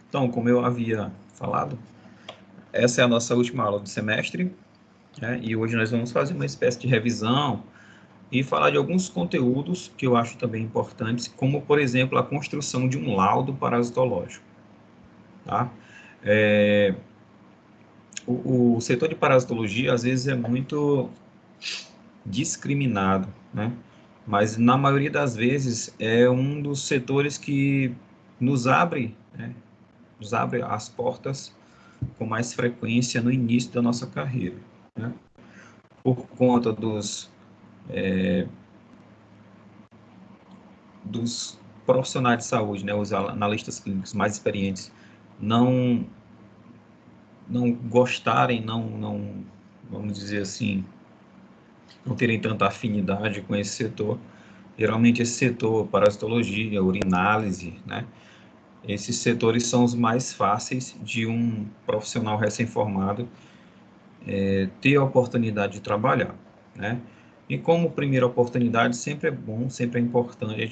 Então, como eu havia falado, essa é a nossa última aula do semestre, né? E hoje nós vamos fazer uma espécie de revisão e falar de alguns conteúdos que eu acho também importantes, como, por exemplo, a construção de um laudo parasitológico. Tá? O setor de parasitologia, às vezes, é muito discriminado, né? Mas, na maioria das vezes, é um dos setores que nos abre, né? Nos abre as portas com mais frequência no início da nossa carreira, né? Por conta dos profissionais de saúde, né, os analistas clínicos mais experientes, não não gostarem, vamos dizer assim, não terem tanta afinidade com esse setor. Geralmente esse setor, parasitologia, urinálise, né, esses setores são os mais fáceis de um profissional recém-formado ter a oportunidade de trabalhar, né? E como primeira oportunidade, sempre é bom, sempre é importante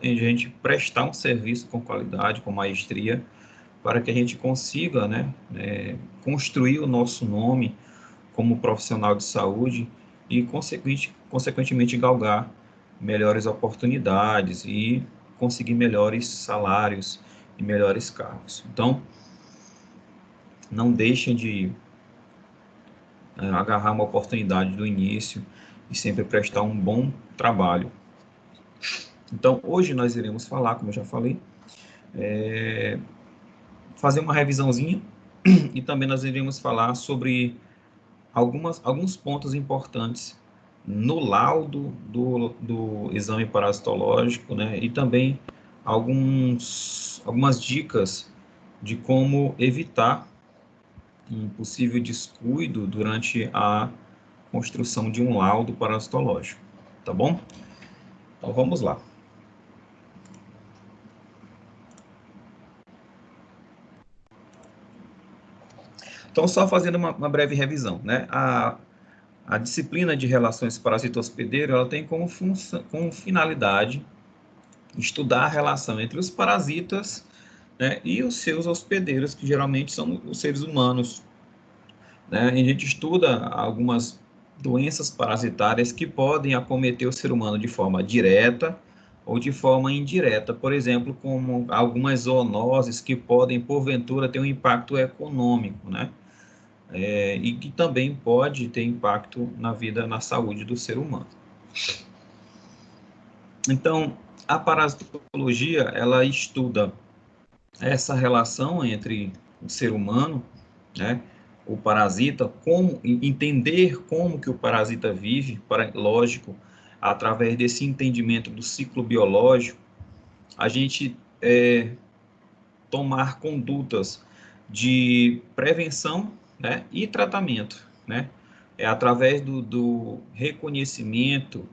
a gente prestar um serviço com qualidade, com maestria, para que a gente consiga, né, construir o nosso nome como profissional de saúde e, consequentemente, galgar melhores oportunidades e conseguir melhores salários e melhores cargos. Então, não deixem de agarrar uma oportunidade do início e sempre prestar um bom trabalho. Então, hoje nós iremos falar, como eu já falei, fazer uma revisãozinha e também nós iremos falar sobre alguns pontos importantes no laudo do exame parasitológico, né? E também algumas dicas de como evitar um possível descuido durante a construção de um laudo parasitológico, tá bom? Então vamos lá. Então, só fazendo uma breve revisão, né? A disciplina de relações parasito-hospedeiro, ela tem como finalidade estudar a relação entre os parasitas, né, e os seus hospedeiros, que geralmente são os seres humanos, né? A gente estuda algumas doenças parasitárias que podem acometer o ser humano de forma direta ou de forma indireta, por exemplo, como algumas zoonoses que podem, porventura, ter um impacto econômico, né? E que também pode ter impacto na vida, na saúde do ser humano. Então, a parasitologia, ela estuda essa relação entre o ser humano, né, o parasita, como entender como que o parasita vive, lógico, através desse entendimento do ciclo biológico, a gente tomar condutas de prevenção, né, e tratamento, né, através do reconhecimento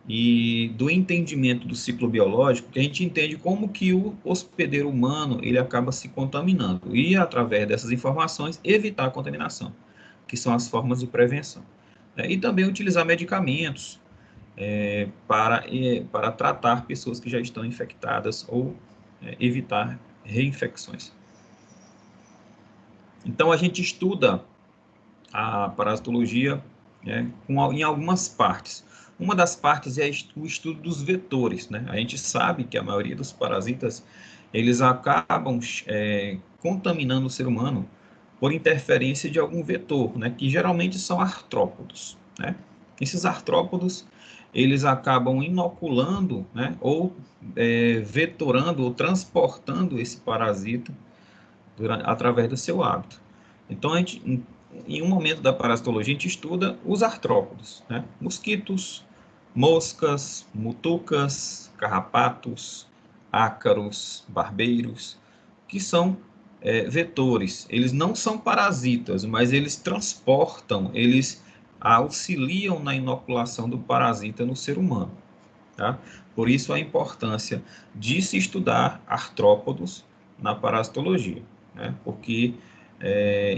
e do entendimento do ciclo biológico, que a gente entende como que o hospedeiro humano ele acaba se contaminando e, através dessas informações, evitar a contaminação, que são as formas de prevenção. E também utilizar medicamentos para tratar pessoas que já estão infectadas ou evitar reinfecções. Então, a gente estuda a parasitologia em algumas partes. Uma das partes é o estudo dos vetores, né? A gente sabe que a maioria dos parasitas, eles acabam contaminando o ser humano por interferência de algum vetor, né? Que geralmente são artrópodos, né? Esses artrópodos, eles acabam inoculando, né? Ou vetorando ou transportando esse parasita através do seu hábito. Então, em um momento da parasitologia, a gente estuda os artrópodos, né? Mosquitos, moscas, mutucas, carrapatos, ácaros, barbeiros, que são vetores. Eles não são parasitas, mas eles transportam, eles auxiliam na inoculação do parasita no ser humano. Tá? Por isso a importância de se estudar artrópodos na parasitologia, né? Porque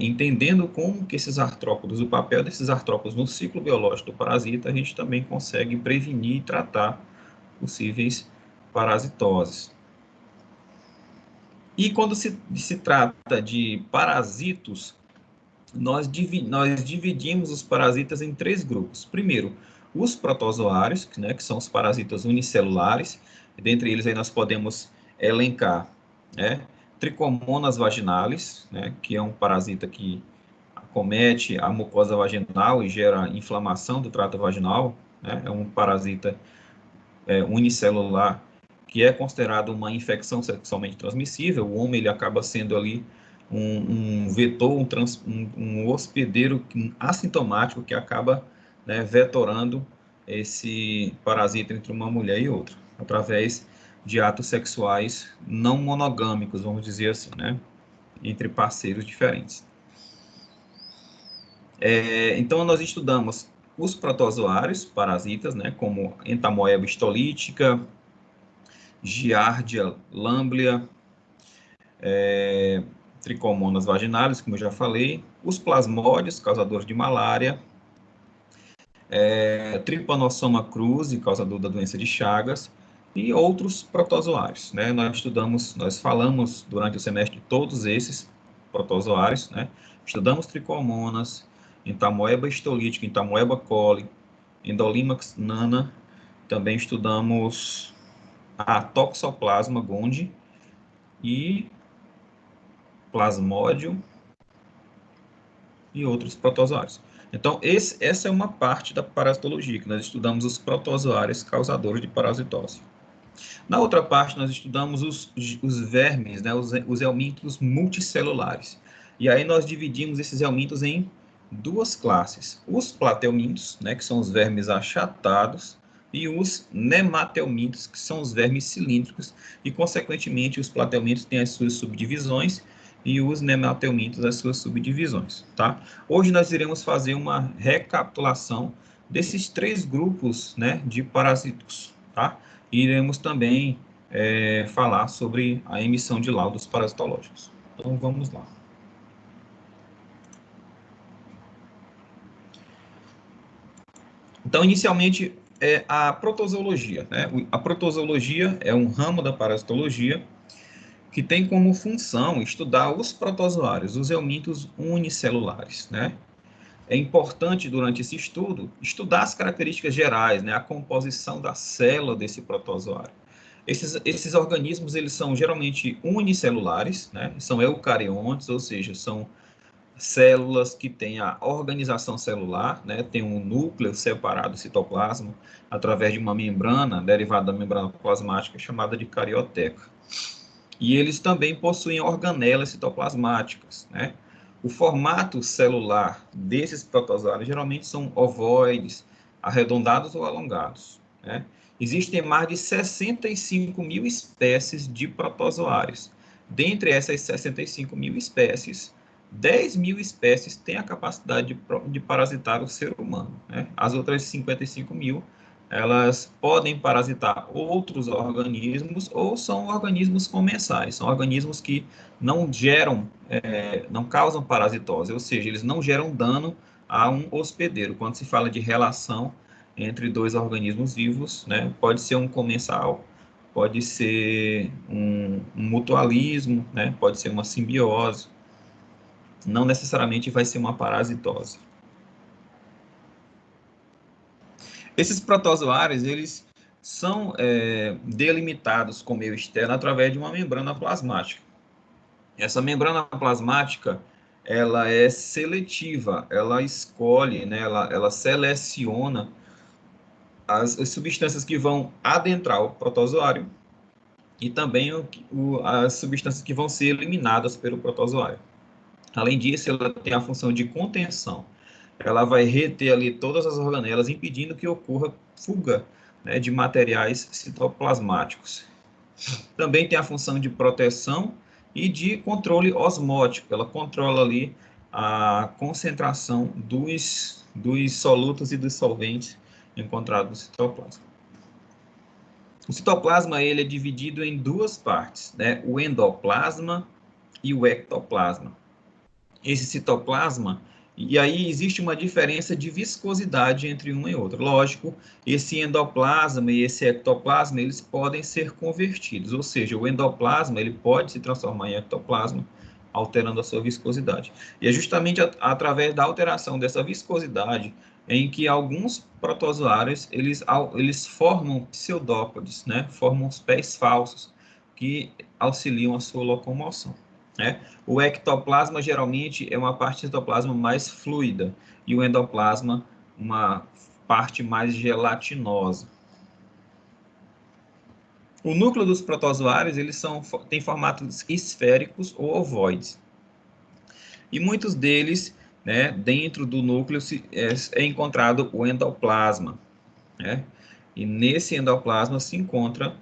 entendendo como que esses artrópodos, o papel desses artrópodos no ciclo biológico do parasita, a gente também consegue prevenir e tratar possíveis parasitoses. E quando se trata de parasitos, nós dividimos os parasitas em três grupos. Primeiro, os protozoários, né, que são os parasitas unicelulares. Dentre eles aí nós podemos elencar, né, Trichomonas vaginalis, né, que é um parasita que acomete a mucosa vaginal e gera inflamação do trato vaginal, né, é um parasita unicelular que é considerado uma infecção sexualmente transmissível. O homem ele acaba sendo ali um vetor, um hospedeiro assintomático que acaba, né, vetorando esse parasita entre uma mulher e outra, através de atos sexuais não monogâmicos, vamos dizer assim, né, entre parceiros diferentes. Então, nós estudamos os protozoários, parasitas, né, como Entamoeba histolítica, Giardia lamblia, Trichomonas vaginalis, como eu já falei, os plasmódios, causadores de malária, Trypanosoma cruzi, causador da doença de Chagas, e outros protozoários, né? Nós falamos durante o semestre todos esses protozoários, né? Estudamos Trichomonas, Entamoeba histolítica, Entamoeba coli, Endolimax nana, também estudamos a Toxoplasma gondii e Plasmódio e outros protozoários. Então, essa é uma parte da parasitologia, que nós estudamos os protozoários causadores de parasitose. Na outra parte, nós estudamos os vermes, né, os helmintos multicelulares. E aí nós dividimos esses helmintos em duas classes. Os plateumintos, né, que são os vermes achatados, e os nematelmintos, que são os vermes cilíndricos, e, consequentemente, os plateumintos têm as suas subdivisões e os nematelmintos as suas subdivisões, tá? Hoje nós iremos fazer uma recapitulação desses três grupos, né, de parasitos, tá? E iremos também falar sobre a emissão de laudos parasitológicos. Então, vamos lá. Então, inicialmente, a protozoologia, né? A protozoologia é um ramo da parasitologia que tem como função estudar os protozoários, os helmintos unicelulares, né? É importante, durante esse estudo, estudar as características gerais, né? A composição da célula desse protozoário. Esses organismos, eles são geralmente unicelulares, né? São eucariontes, ou seja, são células que têm a organização celular, né? Tem um núcleo separado do citoplasma através de uma membrana derivada da membrana plasmática chamada de carioteca. E eles também possuem organelas citoplasmáticas, né? O formato celular desses protozoários geralmente são ovoides, arredondados ou alongados, né? Existem mais de 65 mil espécies de protozoários. Dentre essas 65 mil espécies, 10 mil espécies têm a capacidade de parasitar o ser humano, né? As outras 55 mil, elas podem parasitar outros organismos ou são organismos comensais, são organismos que não geram, não causam parasitose, ou seja, eles não geram dano a um hospedeiro. Quando se fala de relação entre dois organismos vivos, né, pode ser um comensal, pode ser um mutualismo, né, pode ser uma simbiose, não necessariamente vai ser uma parasitose. Esses protozoários, eles são delimitados com meio externo através de uma membrana plasmática. Essa membrana plasmática, ela é seletiva, ela escolhe, né, ela seleciona as substâncias que vão adentrar o protozoário e também as substâncias que vão ser eliminadas pelo protozoário. Além disso, ela tem a função de contenção. Ela vai reter ali todas as organelas, impedindo que ocorra fuga, né, de materiais citoplasmáticos. Também tem a função de proteção e de controle osmótico. Ela controla ali a concentração dos solutos e dos solventes encontrados no citoplasma. O citoplasma ele é dividido em duas partes, né? O endoplasma e o ectoplasma. Esse citoplasma E aí existe uma diferença de viscosidade entre uma e outra. Lógico, esse endoplasma e esse ectoplasma, eles podem ser convertidos, ou seja, o endoplasma ele pode se transformar em ectoplasma, alterando a sua viscosidade. E é justamente através da alteração dessa viscosidade em que alguns protozoários, eles formam pseudópodes, né? Formam os pés falsos, que auxiliam a sua locomoção, né? O ectoplasma geralmente é uma parte do citoplasma mais fluida e o endoplasma uma parte mais gelatinosa. O núcleo dos protozoários têm formatos esféricos ou ovoides. E muitos deles, né, dentro do núcleo é encontrado o endoplasma, né? E nesse endoplasma se encontra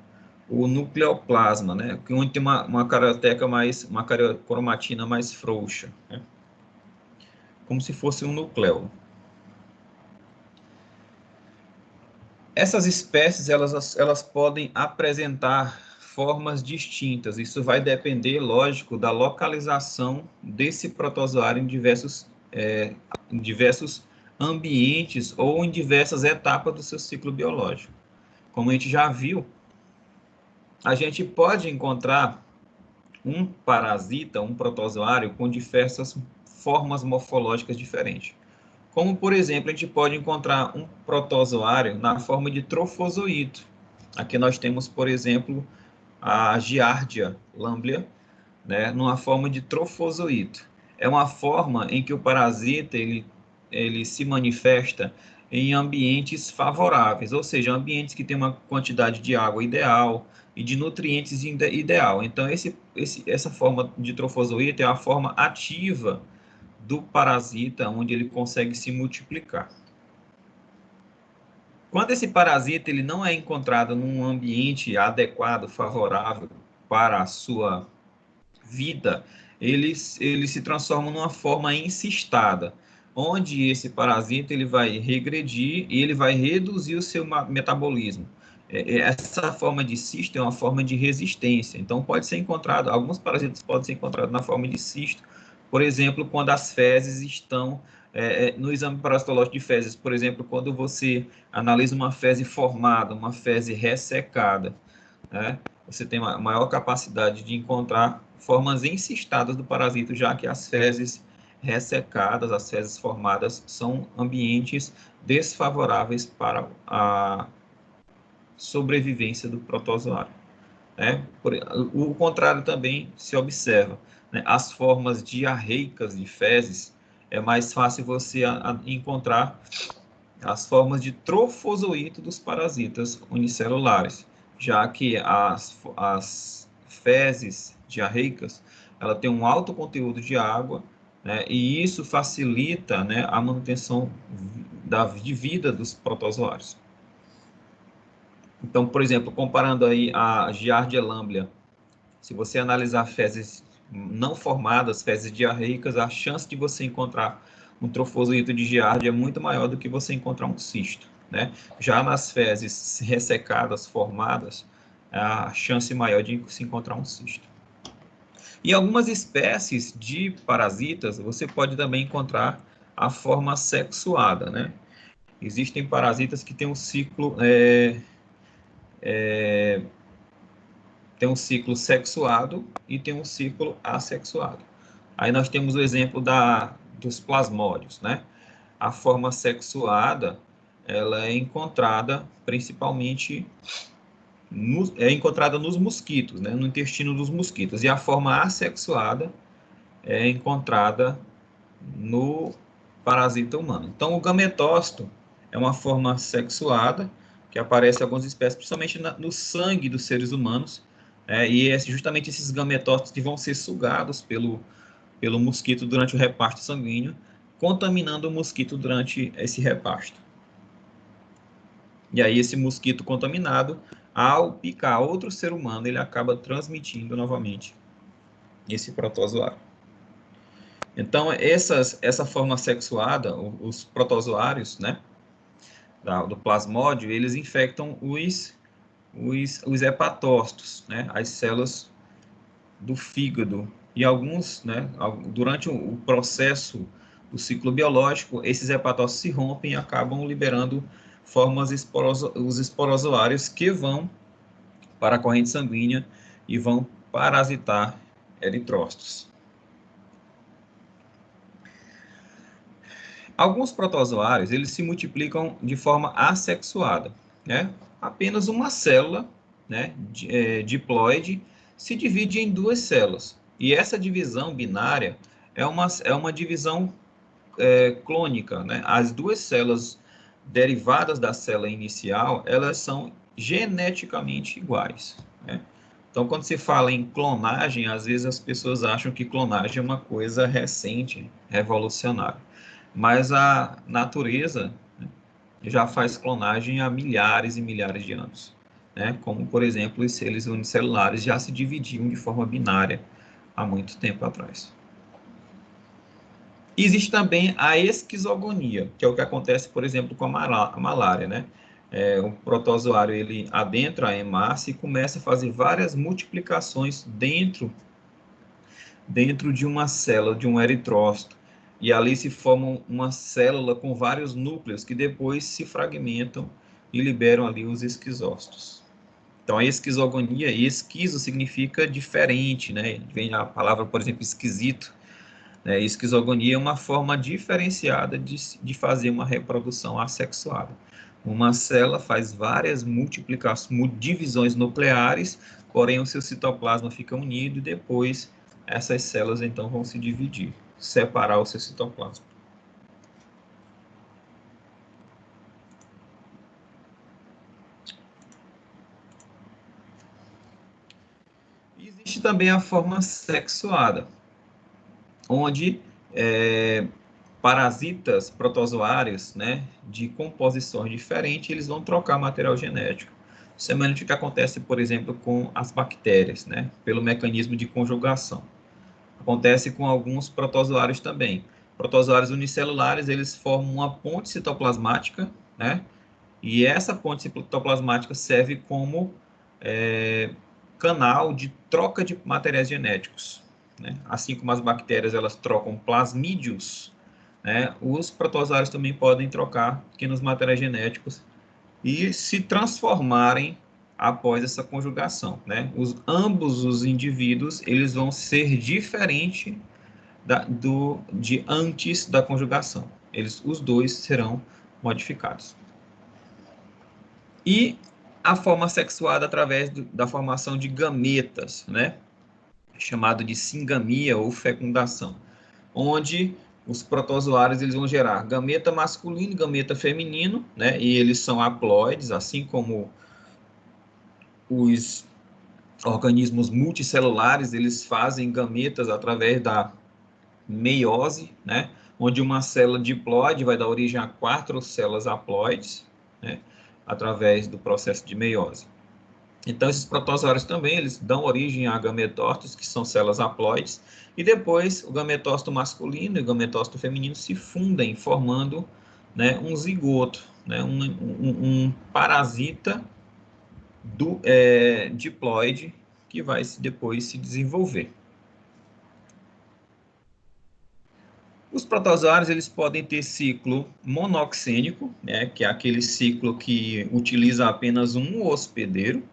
o nucleoplasma, né, onde tem uma carioteca uma cariocromatina mais frouxa, né? Como se fosse um núcleo. Essas espécies, elas podem apresentar formas distintas. Isso vai depender, lógico, da localização desse protozoário em diversos ambientes ou em diversas etapas do seu ciclo biológico. Como a gente já viu, a gente pode encontrar um parasita, um protozoário, com diversas formas morfológicas diferentes. Como, por exemplo, a gente pode encontrar um protozoário na forma de trofozoito. Aqui nós temos, por exemplo, a Giardia lamblia, né, numa forma de trofozoito. É uma forma em que o parasita ele se manifesta em ambientes favoráveis, ou seja, ambientes que têm uma quantidade de água ideal e de nutrientes ideal. Então, essa forma de trofozoito é a forma ativa do parasita, onde ele consegue se multiplicar. Quando esse parasita ele não é encontrado num ambiente adequado, favorável para a sua vida, ele se transforma numa forma encistada, onde esse parasita ele vai regredir e ele vai reduzir o seu metabolismo. Essa forma de cisto é uma forma de resistência, então pode ser encontrado, alguns parasitas podem ser encontrados na forma de cisto, por exemplo, quando as fezes estão no exame parasitológico de fezes, por exemplo, quando você analisa uma fezes formada, uma fezes ressecada, né? Você tem uma maior capacidade de encontrar formas encistadas do parasito, já que as fezes ressecadas, as fezes formadas, são ambientes desfavoráveis para a sobrevivência do protozoário, né? O contrário também se observa, né? As formas diarreicas de fezes, é mais fácil você encontrar as formas de trofozoito dos parasitas unicelulares, já que as fezes diarreicas, ela tem um alto conteúdo de água, né, e isso facilita, né, a manutenção de vida dos protozoários. Então, por exemplo, comparando aí a Giardia lamblia, se você analisar fezes não formadas, fezes diarreicas, a chance de você encontrar um trofozoito de Giardia é muito maior do que você encontrar um cisto, né? Já nas fezes ressecadas, formadas, a chance maior de se encontrar um cisto. Em algumas espécies de parasitas, você pode também encontrar a forma sexuada, né? Existem parasitas que têm um ciclo tem um ciclo sexuado e tem um ciclo assexuado. Aí nós temos o exemplo dos plasmódios, né? A forma sexuada, ela é encontrada principalmente nos mosquitos, né? No intestino dos mosquitos. E a forma assexuada é encontrada no parasita humano. Então, o gametócito é uma forma sexuada que aparece em algumas espécies, principalmente no sangue dos seres humanos, e é justamente esses gametócitos que vão ser sugados pelo mosquito durante o reparto sanguíneo, contaminando o mosquito durante esse reparto. E aí esse mosquito contaminado, ao picar outro ser humano, ele acaba transmitindo novamente esse protozoário. Então, essa forma sexuada, os protozoários, né, do plasmódio, eles infectam os hepatócitos, né, as células do fígado. E alguns, né, durante o processo o ciclo biológico, esses hepatócitos se rompem e acabam liberando os esporozoários que vão para a corrente sanguínea e vão parasitar eritrócitos. Alguns protozoários, eles se multiplicam de forma assexuada, né? Apenas uma célula, né, diploide, se divide em duas células. E essa divisão binária é uma divisão clônica, né? As duas células derivadas da célula inicial, elas são geneticamente iguais, né? Então, quando se fala em clonagem, às vezes as pessoas acham que clonagem é uma coisa recente, revolucionária. Mas a natureza, né, já faz clonagem há milhares e milhares de anos, né? Como, por exemplo, os seres unicelulares já se dividiam de forma binária há muito tempo atrás. Existe também a esquizogonia, que é o que acontece, por exemplo, com a malária, né? O protozoário, ele adentra a hemácia e começa a fazer várias multiplicações dentro de uma célula, de um eritrócito. E ali se forma uma célula com vários núcleos que depois se fragmentam e liberam ali os esquizócitos. Então, a esquizogonia, e esquizo significa diferente, né? Vem a palavra, por exemplo, esquisito. Né? Esquizogonia é uma forma diferenciada de fazer uma reprodução assexuada. Uma célula faz várias multiplicações, divisões nucleares, porém o seu citoplasma fica unido e depois essas células então vão se dividir, separar o seu citoplasma. E existe também a forma sexuada, onde parasitas protozoários, né, de composições diferentes, eles vão trocar material genético. Semelhante ao que acontece, por exemplo, com as bactérias, né, pelo mecanismo de conjugação. Acontece com alguns protozoários também. Protozoários unicelulares, eles formam uma ponte citoplasmática, né, e essa ponte citoplasmática serve como canal de troca de materiais genéticos, né? Assim como as bactérias elas trocam plasmídios, né? Os protozoários também podem trocar pequenos materiais genéticos e se transformarem após essa conjugação, né? Ambos os indivíduos eles vão ser diferentes de antes da conjugação. Os dois serão modificados. E a forma sexuada através da formação de gametas, né? Chamado de singamia ou fecundação, onde os protozoários eles vão gerar gameta masculino e gameta feminino, né? E eles são haploides, assim como os organismos multicelulares, eles fazem gametas através da meiose, né? Onde uma célula diploide vai dar origem a 4 células haploides, né? Através do processo de meiose. Então, esses protozoários também, eles dão origem a gametócitos, que são células haploides, e depois o gametócito masculino e o gametócito feminino se fundem, formando, né, um zigoto, né, um parasita diploide, que vai depois se desenvolver. Os protozoários eles podem ter ciclo monoxênico, né, que é aquele ciclo que utiliza apenas um hospedeiro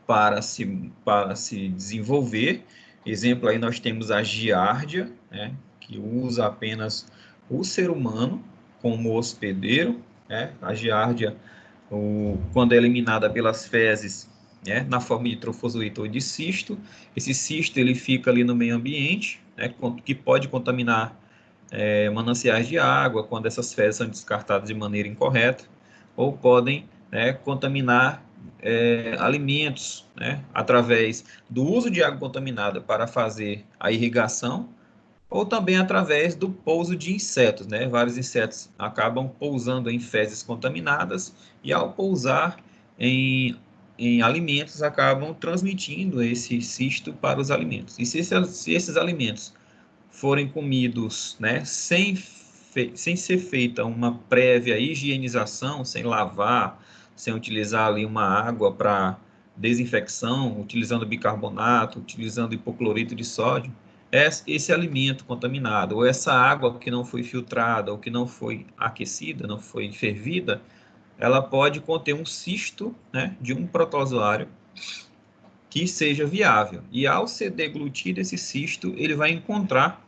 para se desenvolver. Exemplo, aí nós temos a giardia, né, que usa apenas o ser humano como hospedeiro. Né? A giardia, quando é eliminada pelas fezes, né, na forma de trofozoito ou de cisto, esse cisto ele fica ali no meio ambiente, né, que pode contaminar mananciais de água, quando essas fezes são descartadas de maneira incorreta, ou podem, né, contaminar alimentos, né, através do uso de água contaminada para fazer a irrigação, ou também através do pouso de insetos, né? Vários insetos acabam pousando em fezes contaminadas e ao pousar em alimentos acabam transmitindo esse cisto para os alimentos. E se esses alimentos forem comidos, né, sem ser feita uma prévia higienização, sem lavar, sem utilizar ali uma água para desinfecção, utilizando bicarbonato, utilizando hipoclorito de sódio, esse alimento contaminado, ou essa água que não foi filtrada, ou que não foi aquecida, não foi fervida, ela pode conter um cisto, né, de um protozoário que seja viável. E ao ser deglutido esse cisto, ele vai encontrar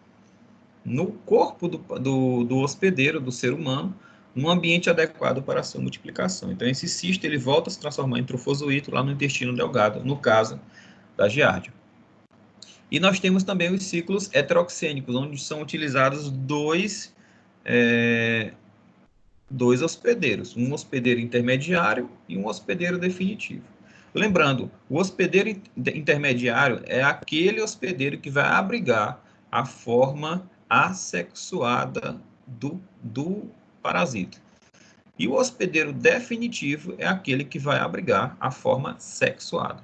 no corpo do hospedeiro, do ser humano, um ambiente adequado para a sua multiplicação. Então, esse cisto ele volta a se transformar em trofozoito lá no intestino delgado, no caso da giardia. E nós temos também os ciclos heteroxênicos, onde são utilizados dois hospedeiros, um hospedeiro intermediário e um hospedeiro definitivo. Lembrando, o hospedeiro intermediário é aquele hospedeiro que vai abrigar a forma assexuada do parasita. E o hospedeiro definitivo é aquele que vai abrigar a forma sexuada.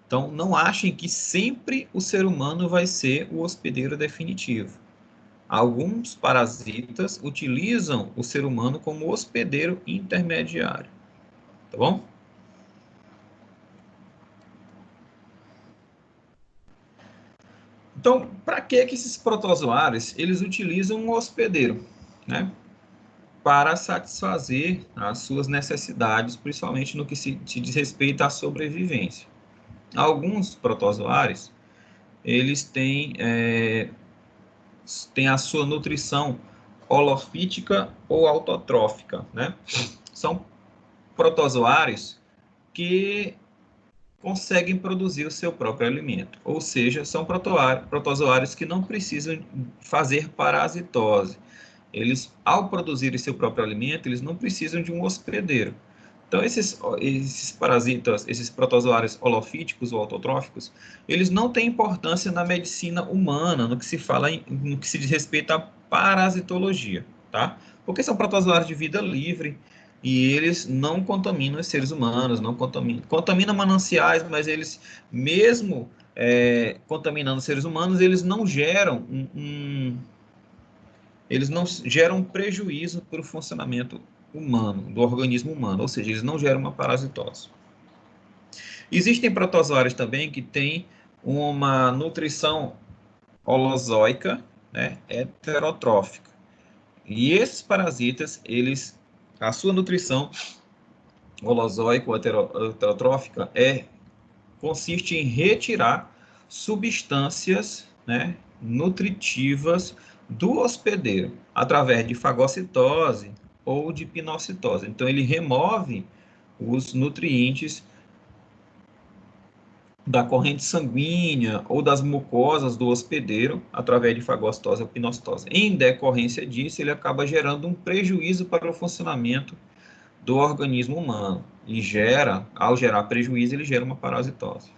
Então, não achem que sempre o ser humano vai ser o hospedeiro definitivo. Alguns parasitas utilizam o ser humano como hospedeiro intermediário. Tá bom? Então, para que esses protozoários eles utilizam um hospedeiro, né? Para satisfazer as suas necessidades, principalmente no que se diz respeito à sobrevivência. Alguns protozoários eles têm a sua nutrição holofítica ou autotrófica, né? São protozoários que conseguem produzir o seu próprio alimento, ou seja, são protozoários que não precisam fazer parasitose. Eles, ao produzirem seu próprio alimento, eles não precisam de um hospedeiro. Então, esses parasitas, esses protozoários holofíticos ou autotróficos, eles não têm importância na medicina humana, no que se fala, no que se diz respeito à parasitologia, tá? Porque são protozoários de vida livre e eles não contaminam os seres humanos, não contaminam mananciais, mas eles, mesmo contaminando os seres humanos, eles não geram eles não geram prejuízo para o funcionamento humano, do organismo humano, ou seja, eles não geram uma parasitose. Existem protozoários também que têm uma nutrição holozoica, né, heterotrófica. E esses parasitas, a sua nutrição holozoica ou heterotrófica consiste em retirar substâncias, né, nutritivas do hospedeiro através de fagocitose ou de pinocitose. Então, ele remove os nutrientes da corrente sanguínea ou das mucosas do hospedeiro através de fagocitose ou pinocitose. Em decorrência disso, ele acaba gerando um prejuízo para o funcionamento do organismo humano e ao gerar prejuízo, ele gera uma parasitose.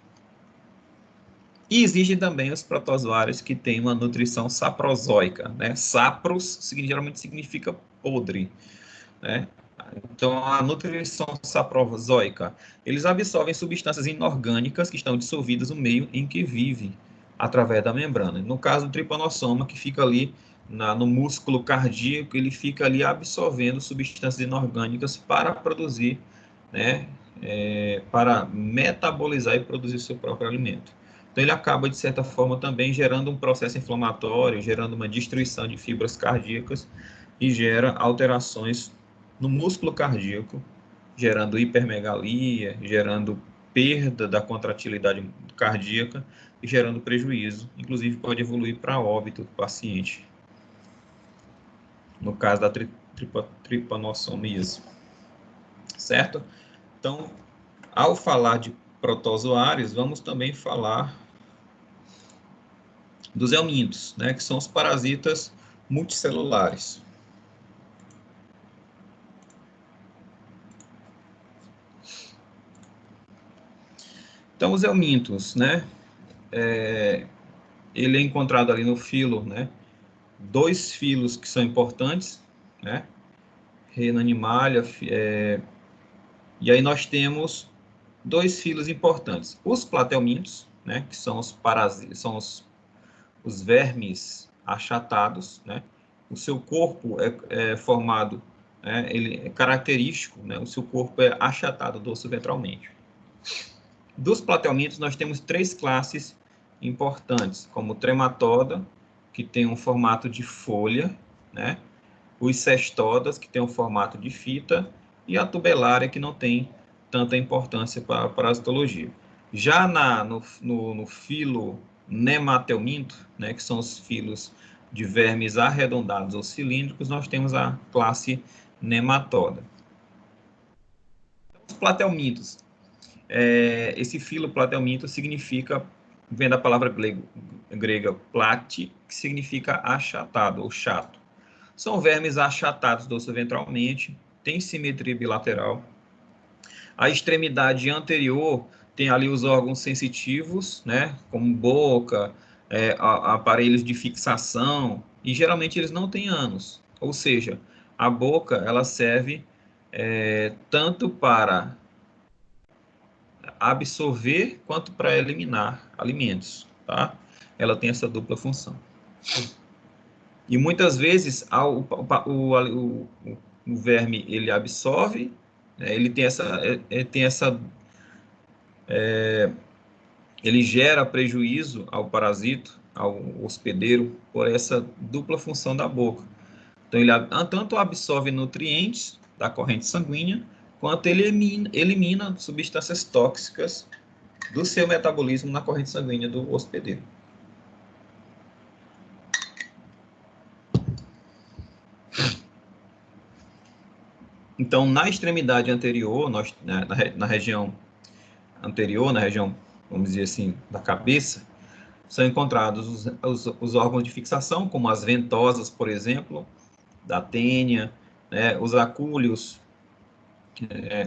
E existem também os protozoários que têm uma nutrição saprozoica, né? Sapros geralmente significa podre, né? Então, a nutrição saprozoica, eles absorvem substâncias inorgânicas que estão dissolvidas no meio em que vive, através da membrana. No caso do tripanossoma, que fica ali no músculo cardíaco, ele fica ali absorvendo substâncias inorgânicas para produzir, né? Para metabolizar e produzir seu próprio alimento. Então, ele acaba, de certa forma, também gerando um processo inflamatório, gerando uma destruição de fibras cardíacas e gera alterações no músculo cardíaco, gerando hipermegalia, gerando perda da contratilidade cardíaca e gerando prejuízo. Inclusive, pode evoluir para óbito do paciente, no caso da trypanosomiase. Certo? Então, ao falar de protozoários, vamos também falar dos helmintos, né, que são os parasitas multicelulares. Então, os helmintos, né, ele é encontrado ali no filo, né, dois filos que são importantes, né, Reina Animalia, e aí nós temos dois filos importantes, os platelmintos, né, que são os parasitas, são os vermes achatados, né, o seu corpo é formado, né, ele é característico, né, o seu corpo é achatado dorso-ventralmente. Dos platelmintos, nós temos três classes importantes, como o trematoda, que tem um formato de folha, né? Os cestodas, que tem um formato de fita, e a tubelária, que não tem tanta importância para a parasitologia. Já no filo nematelminto, né, que são os filos de vermes arredondados ou cilíndricos, nós temos a classe nematoda. Os platelmintos. Esse filo platelminto significa, vem da palavra grega plate, que significa achatado ou chato. São vermes achatados dorsoventralmente, têm simetria bilateral. A extremidade anterior tem ali os órgãos sensitivos, né, como boca, aparelhos de fixação, e geralmente eles não têm ânus. Ou seja, a boca ela serve tanto para absorver quanto para eliminar alimentos, tá? Ela tem essa dupla função. E muitas vezes o verme ele absorve, né, ele ele gera prejuízo ao parasito, ao hospedeiro, por essa dupla função da boca. Então ele tanto absorve nutrientes da corrente sanguínea, quanto ele elimina substâncias tóxicas do seu metabolismo na corrente sanguínea do hospedeiro. Então, na extremidade anterior, na região anterior, na região, vamos dizer assim, da cabeça, são encontrados os órgãos de fixação, como as ventosas, por exemplo, da tênia, né, os acúleos,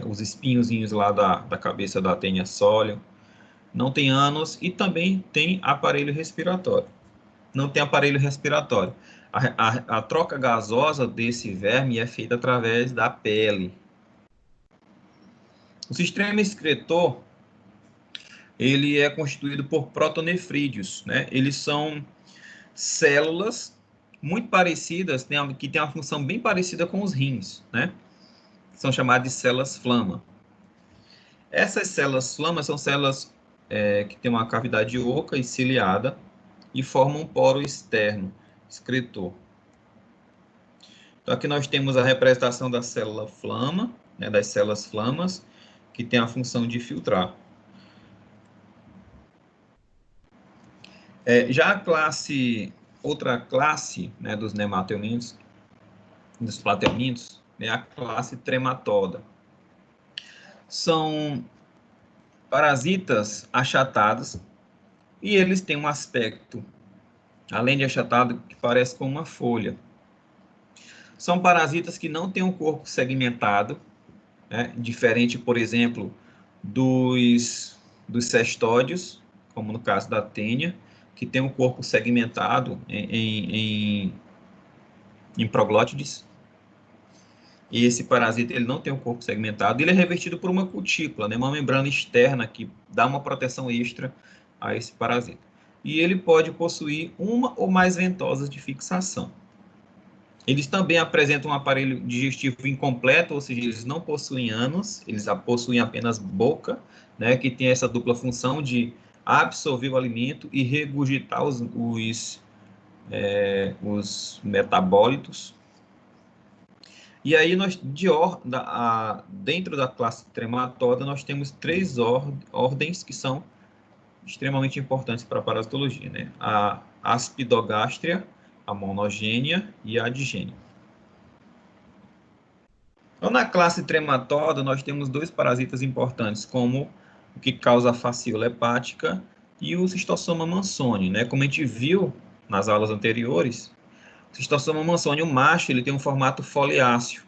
os espinhozinhos lá da cabeça da tênia sóleo. Não tem ânus e também tem aparelho respiratório. Não tem aparelho respiratório. A troca gasosa desse verme é feita através da pele. O sistema excretor, ele é constituído por protonefrídeos, né? Eles são células muito parecidas, que têm uma função bem parecida com os rins, né? São chamadas de células flama. Essas células flama são células que têm uma cavidade oca e ciliada e formam um poro externo, excretor. Então, aqui nós temos a representação da célula flama, né, das células flamas, que tem a função de filtrar. Já outra classe, né, dos nematelmintos, dos platelmintos, é a classe trematoda. São parasitas achatados e eles têm um aspecto, além de achatado, que parece com uma folha. São parasitas que não têm um corpo segmentado, né, diferente, por exemplo, dos cestódios, como no caso da tênia, que tem um corpo segmentado em proglótides. E esse parasita ele não tem um corpo segmentado, ele é revestido por uma cutícula, né, uma membrana externa que dá uma proteção extra a esse parasita. E ele pode possuir uma ou mais ventosas de fixação. Eles também apresentam um aparelho digestivo incompleto, ou seja, eles não possuem ânus, eles possuem apenas boca, né, que tem essa dupla função de absorver o alimento e regurgitar os metabólitos. E aí, dentro da classe trematoda, nós temos três ordens que são extremamente importantes para a parasitologia, né? A Aspidogástria, a monogênia e a digênia. Então, na classe trematoda, nós temos dois parasitas importantes, como o que causa a fascíola hepática e o Schistosoma mansoni, né? Como a gente viu nas aulas anteriores, o Schistosoma mansoni, o macho, ele tem um formato foliáceo,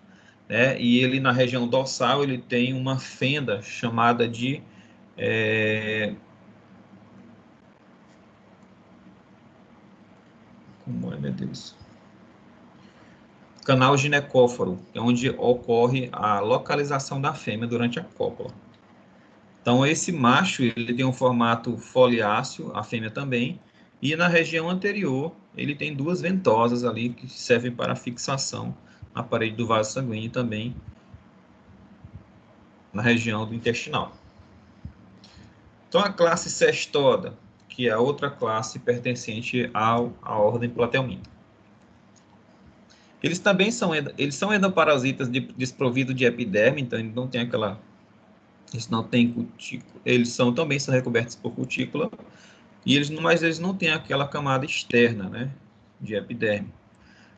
né? E ele, na região dorsal, ele tem uma fenda chamada de como é, meu Deus? Canal ginecóforo, é onde ocorre a localização da fêmea durante a cópula. Então, esse macho, ele tem um formato foliáceo, a fêmea também, e na região anterior, ele tem duas ventosas ali que servem para fixação na parede do vaso sanguíneo e também na região do intestinal. Então, a classe cestoda, que é a outra classe pertencente à ordem Platelminta. Eles também são endoparasitas desprovidos de epiderme, então eles não têm aquela, eles não têm cutícula, também são recobertos por cutícula, mas eles não têm aquela camada externa, né, de epiderme.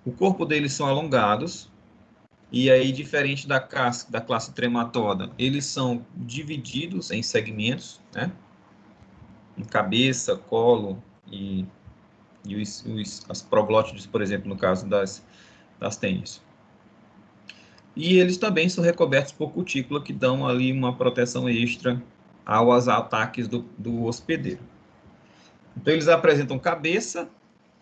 O corpo deles são alongados, e aí, diferente da classe trematoda, eles são divididos em segmentos, né, em cabeça, colo e as proglótides, por exemplo, no caso das tênis. E eles também são recobertos por cutícula, que dão ali uma proteção extra aos ataques do hospedeiro. Então, eles apresentam cabeça,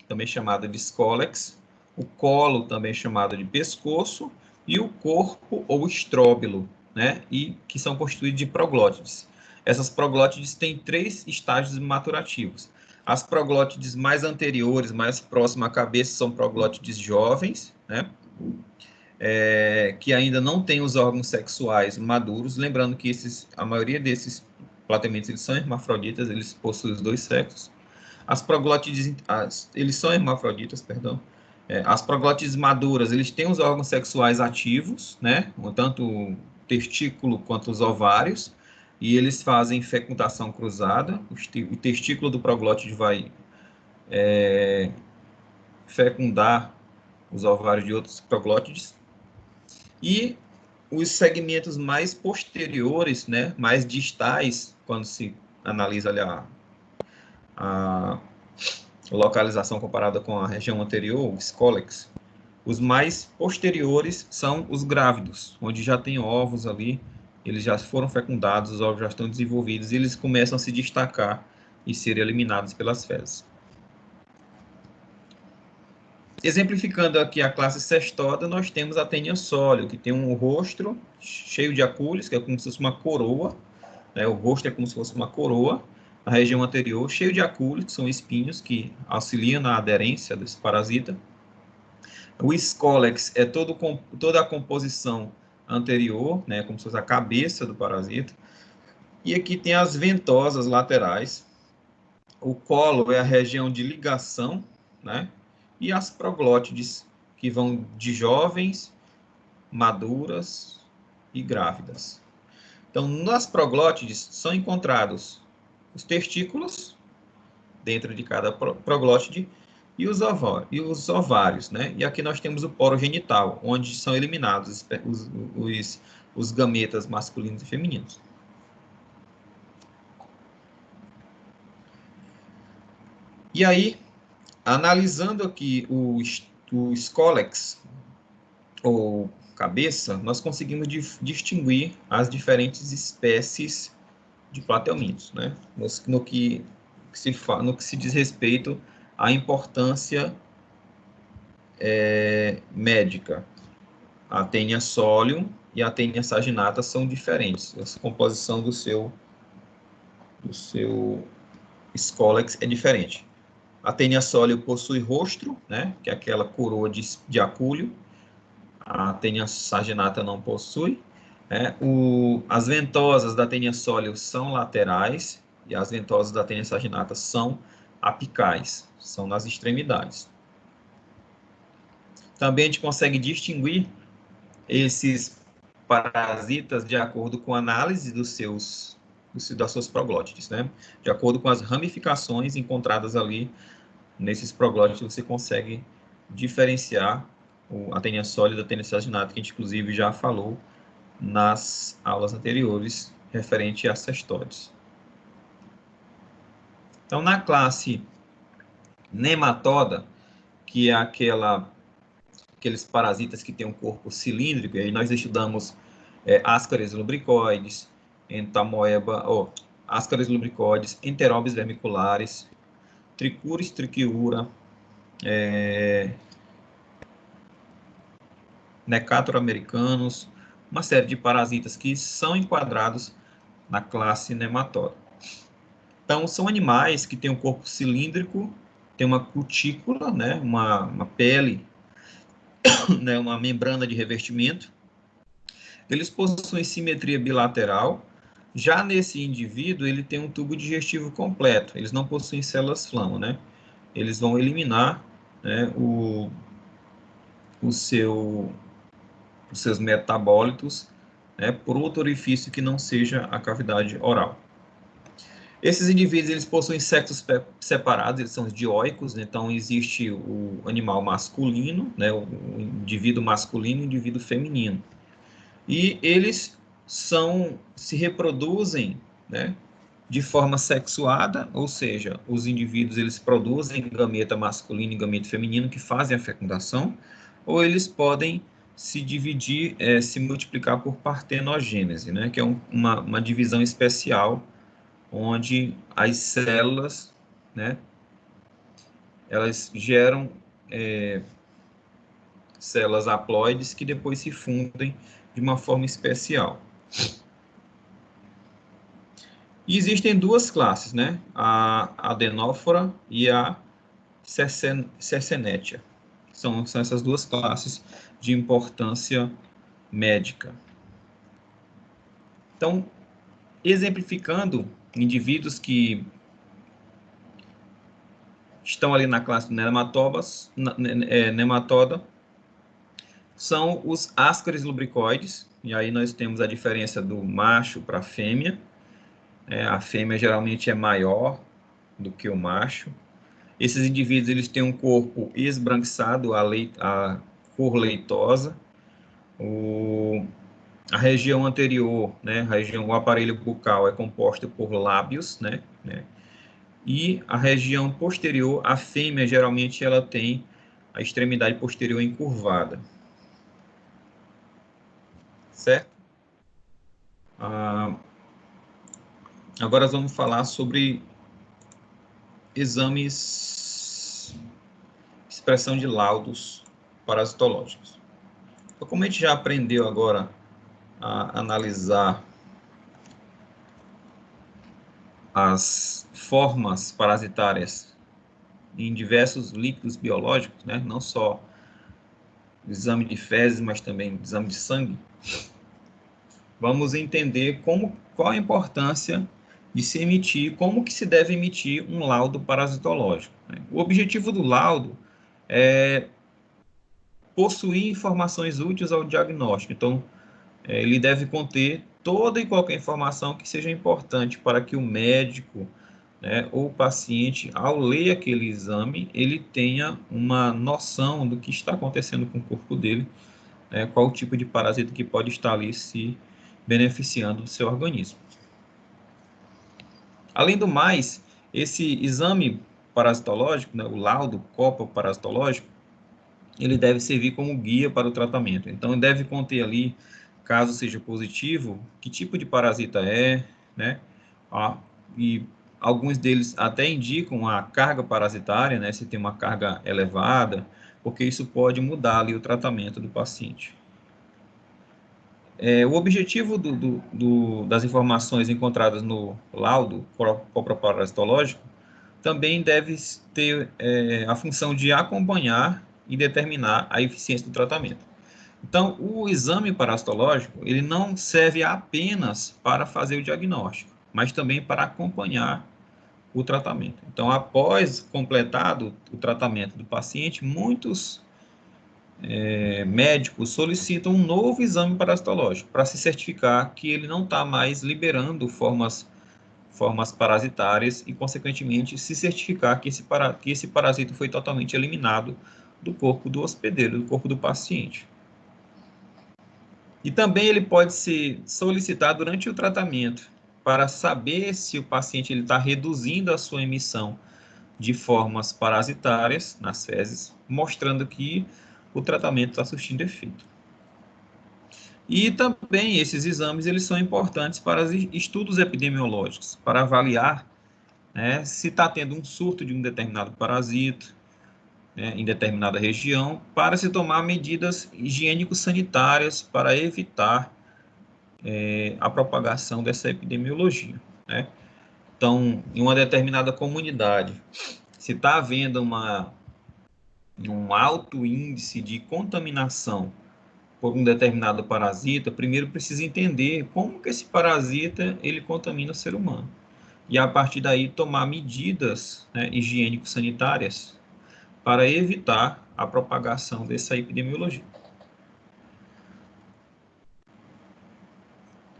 também chamada de escólex, o colo, também chamado de pescoço, e o corpo ou estróbilo, né? E que são constituídos de proglótides. Essas proglótides têm 3 estágios maturativos. As proglótides mais anteriores, mais próximas à cabeça, são proglótides jovens, né? Que ainda não têm os órgãos sexuais maduros. Lembrando que a maioria desses platelmintos, eles são hermafroditas, eles possuem os 2 sexos. As proglótides, eles são hermafroditas, perdão. As proglótides maduras, eles têm os órgãos sexuais ativos, né? Tanto o testículo quanto os ovários, e eles fazem fecundação cruzada. O testículo do proglótide vai fecundar os ovários de outros proglótides. E os segmentos mais posteriores, né, mais distais, quando se analisa ali a localização comparada com a região anterior, o escólex, os mais posteriores são os grávidos, onde já tem ovos ali, eles já foram fecundados, os ovos já estão desenvolvidos, e eles começam a se destacar e serem eliminados pelas fezes. Exemplificando aqui a classe cestoda, nós temos a Taenia sólio, que tem um rosto cheio de acúlios, que é como se fosse uma coroa, né? O rosto é como se fosse uma coroa, a região anterior, cheio de acúlios, que são espinhos que auxiliam na aderência desse parasita. O escólex é toda a composição anterior, né, como se fosse a cabeça do parasita. E aqui tem as ventosas laterais. O colo é a região de ligação, né? E as proglótides, que vão de jovens, maduras e grávidas. Então, nas proglótides são encontrados os testículos, dentro de cada proglótide, e os ovários, né? E aqui nós temos o poro genital, onde são eliminados os gametas masculinos e femininos. E aí, analisando aqui o escólex, ou cabeça, nós conseguimos distinguir as diferentes espécies de platelmintos, né? No que se diz respeito à importância médica. A Taenia solium e a Taenia saginata são diferentes. A composição do seu escólex é diferente. A Taenia solium possui rostro, né, que é aquela coroa de acúlio. A Taenia saginata não possui. As ventosas da Taenia solium são laterais e as ventosas da Taenia saginata são apicais, são nas extremidades. Também a gente consegue distinguir esses parasitas de acordo com a análise das suas proglótides, né? De acordo com as ramificações encontradas ali nesses proglótides, você consegue diferenciar a Taenia sólida da Taenia saginata, que a gente inclusive já falou nas aulas anteriores, referente a cestodes. Então, na classe nematoda, que é aqueles parasitas que têm um corpo cilíndrico, e aí nós estudamos Ascaris lubricoides, Ascaris lubricoides, Enterobes vermiculares, Trichuris trichiura, Necator americanus, uma série de parasitas que são enquadrados na classe nematoda. Então, são animais que têm um corpo cilíndrico, tem uma cutícula, né, uma pele, né, uma membrana de revestimento. Eles possuem simetria bilateral, Já nesse indivíduo, ele tem um tubo digestivo completo, eles não possuem células flama, né? Eles vão eliminar, né, os seus metabólitos, né, por outro orifício que não seja a cavidade oral. Esses indivíduos, eles possuem sexos separados, eles são dioicos, né? Então existe o animal masculino, né, o indivíduo masculino e o indivíduo feminino. E eles se reproduzem, né, de forma sexuada, ou seja, os indivíduos eles produzem gameta masculino e gameta feminino que fazem a fecundação, ou eles podem se dividir, se multiplicar por partenogênese, né, que é uma divisão especial, onde as células, né, elas geram células haploides que depois se fundem de uma forma especial. E existem duas classes, né? A adenófora e a cercenétia. São essas duas classes de importância médica. Então, exemplificando indivíduos que estão ali na classe do nematoda, são os ascaris lubricoides, e aí nós temos a diferença do macho para a fêmea. A fêmea geralmente é maior do que o macho. Esses indivíduos eles têm um corpo esbranquiçado, a cor leitosa. A região anterior, né, o aparelho bucal é composto por lábios, né, e a região posterior, a fêmea geralmente ela tem a extremidade posterior encurvada. Certo? Agora nós vamos falar sobre exames, expressão de laudos parasitológicos. Então, como a gente já aprendeu agora a analisar as formas parasitárias em diversos líquidos biológicos, né? Não só o exame de fezes, mas também o exame de sangue, vamos entender qual a importância de se emitir, como que se deve emitir um laudo parasitológico, né? O objetivo do laudo é possuir informações úteis ao diagnóstico. Então, ele deve conter toda e qualquer informação que seja importante para que o médico, né, ou o paciente, ao ler aquele exame, ele tenha uma noção do que está acontecendo com o corpo dele, né, qual o tipo de parasita que pode estar ali se beneficiando do seu organismo. Além do mais, esse exame parasitológico, né, o laudo copo-parasitológico, ele deve servir como guia para o tratamento. Então, ele deve conter ali, caso seja positivo, que tipo de parasita é, né? E alguns deles até indicam a carga parasitária, né? Se tem uma carga elevada, porque isso pode mudar ali o tratamento do paciente. O objetivo das informações encontradas no laudo coproparasitológico também deve ter a função de acompanhar e determinar a eficiência do tratamento. Então, o exame parasitológico, ele não serve apenas para fazer o diagnóstico, mas também para acompanhar o tratamento. Então, após completado o tratamento do paciente, muitos médicos solicitam um novo exame parasitológico para se certificar que ele não está mais liberando formas parasitárias e, consequentemente, se certificar que esse parasita foi totalmente eliminado do corpo do hospedeiro, do corpo do paciente. E também ele pode ser solicitado durante o tratamento para saber se o paciente está reduzindo a sua emissão de formas parasitárias nas fezes, mostrando que o tratamento está surtindo efeito. E também esses exames eles são importantes para estudos epidemiológicos, para avaliar, né, se está tendo um surto de um determinado parasita, né, em determinada região, para se tomar medidas higiênico-sanitárias para evitar a propagação dessa epidemiologia, né? Então, em uma determinada comunidade, se está havendo um alto índice de contaminação por um determinado parasita, primeiro precisa entender como que esse parasita ele contamina o ser humano. E a partir daí tomar medidas, né, higiênico-sanitárias para evitar a propagação dessa epidemiologia.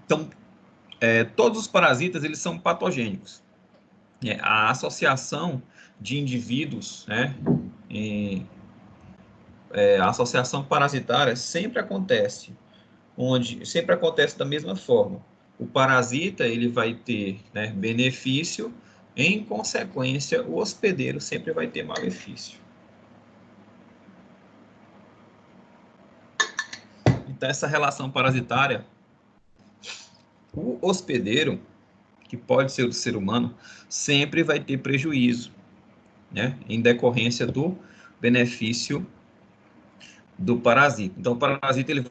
Então, todos os parasitas eles são patogênicos. A associação de indivíduos, né, a associação parasitária sempre acontece da mesma forma. O parasita ele vai ter, né, benefício, em consequência, o hospedeiro sempre vai ter malefício. Então, essa relação parasitária, o hospedeiro, que pode ser o ser humano, sempre vai ter prejuízo, né, em decorrência do benefício do parasita. Então, o parasita ele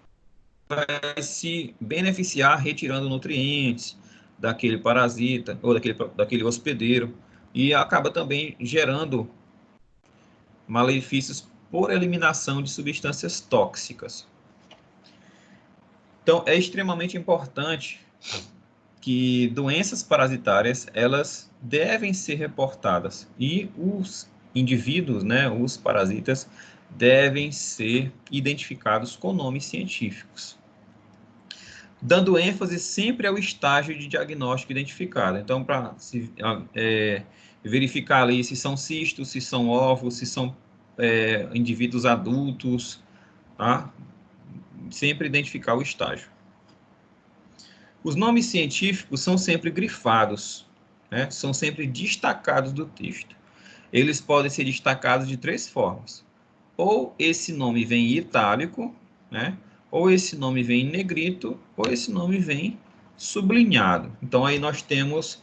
vai se beneficiar retirando nutrientes daquele parasita ou daquele hospedeiro e acaba também gerando malefícios por eliminação de substâncias tóxicas. Então, é extremamente importante que doenças parasitárias, elas devem ser reportadas e os indivíduos, né, os parasitas, devem ser identificados com nomes científicos, dando ênfase sempre ao estágio de diagnóstico identificado. Então, para verificar ali se são cistos, se são ovos, se são indivíduos adultos, tá? Sempre identificar o estágio. Os nomes científicos são sempre grifados, né? São sempre destacados do texto. Eles podem ser destacados de 3 formas. Ou esse nome vem em itálico, né? Ou esse nome vem em negrito, ou esse nome vem sublinhado. Então, aí nós temos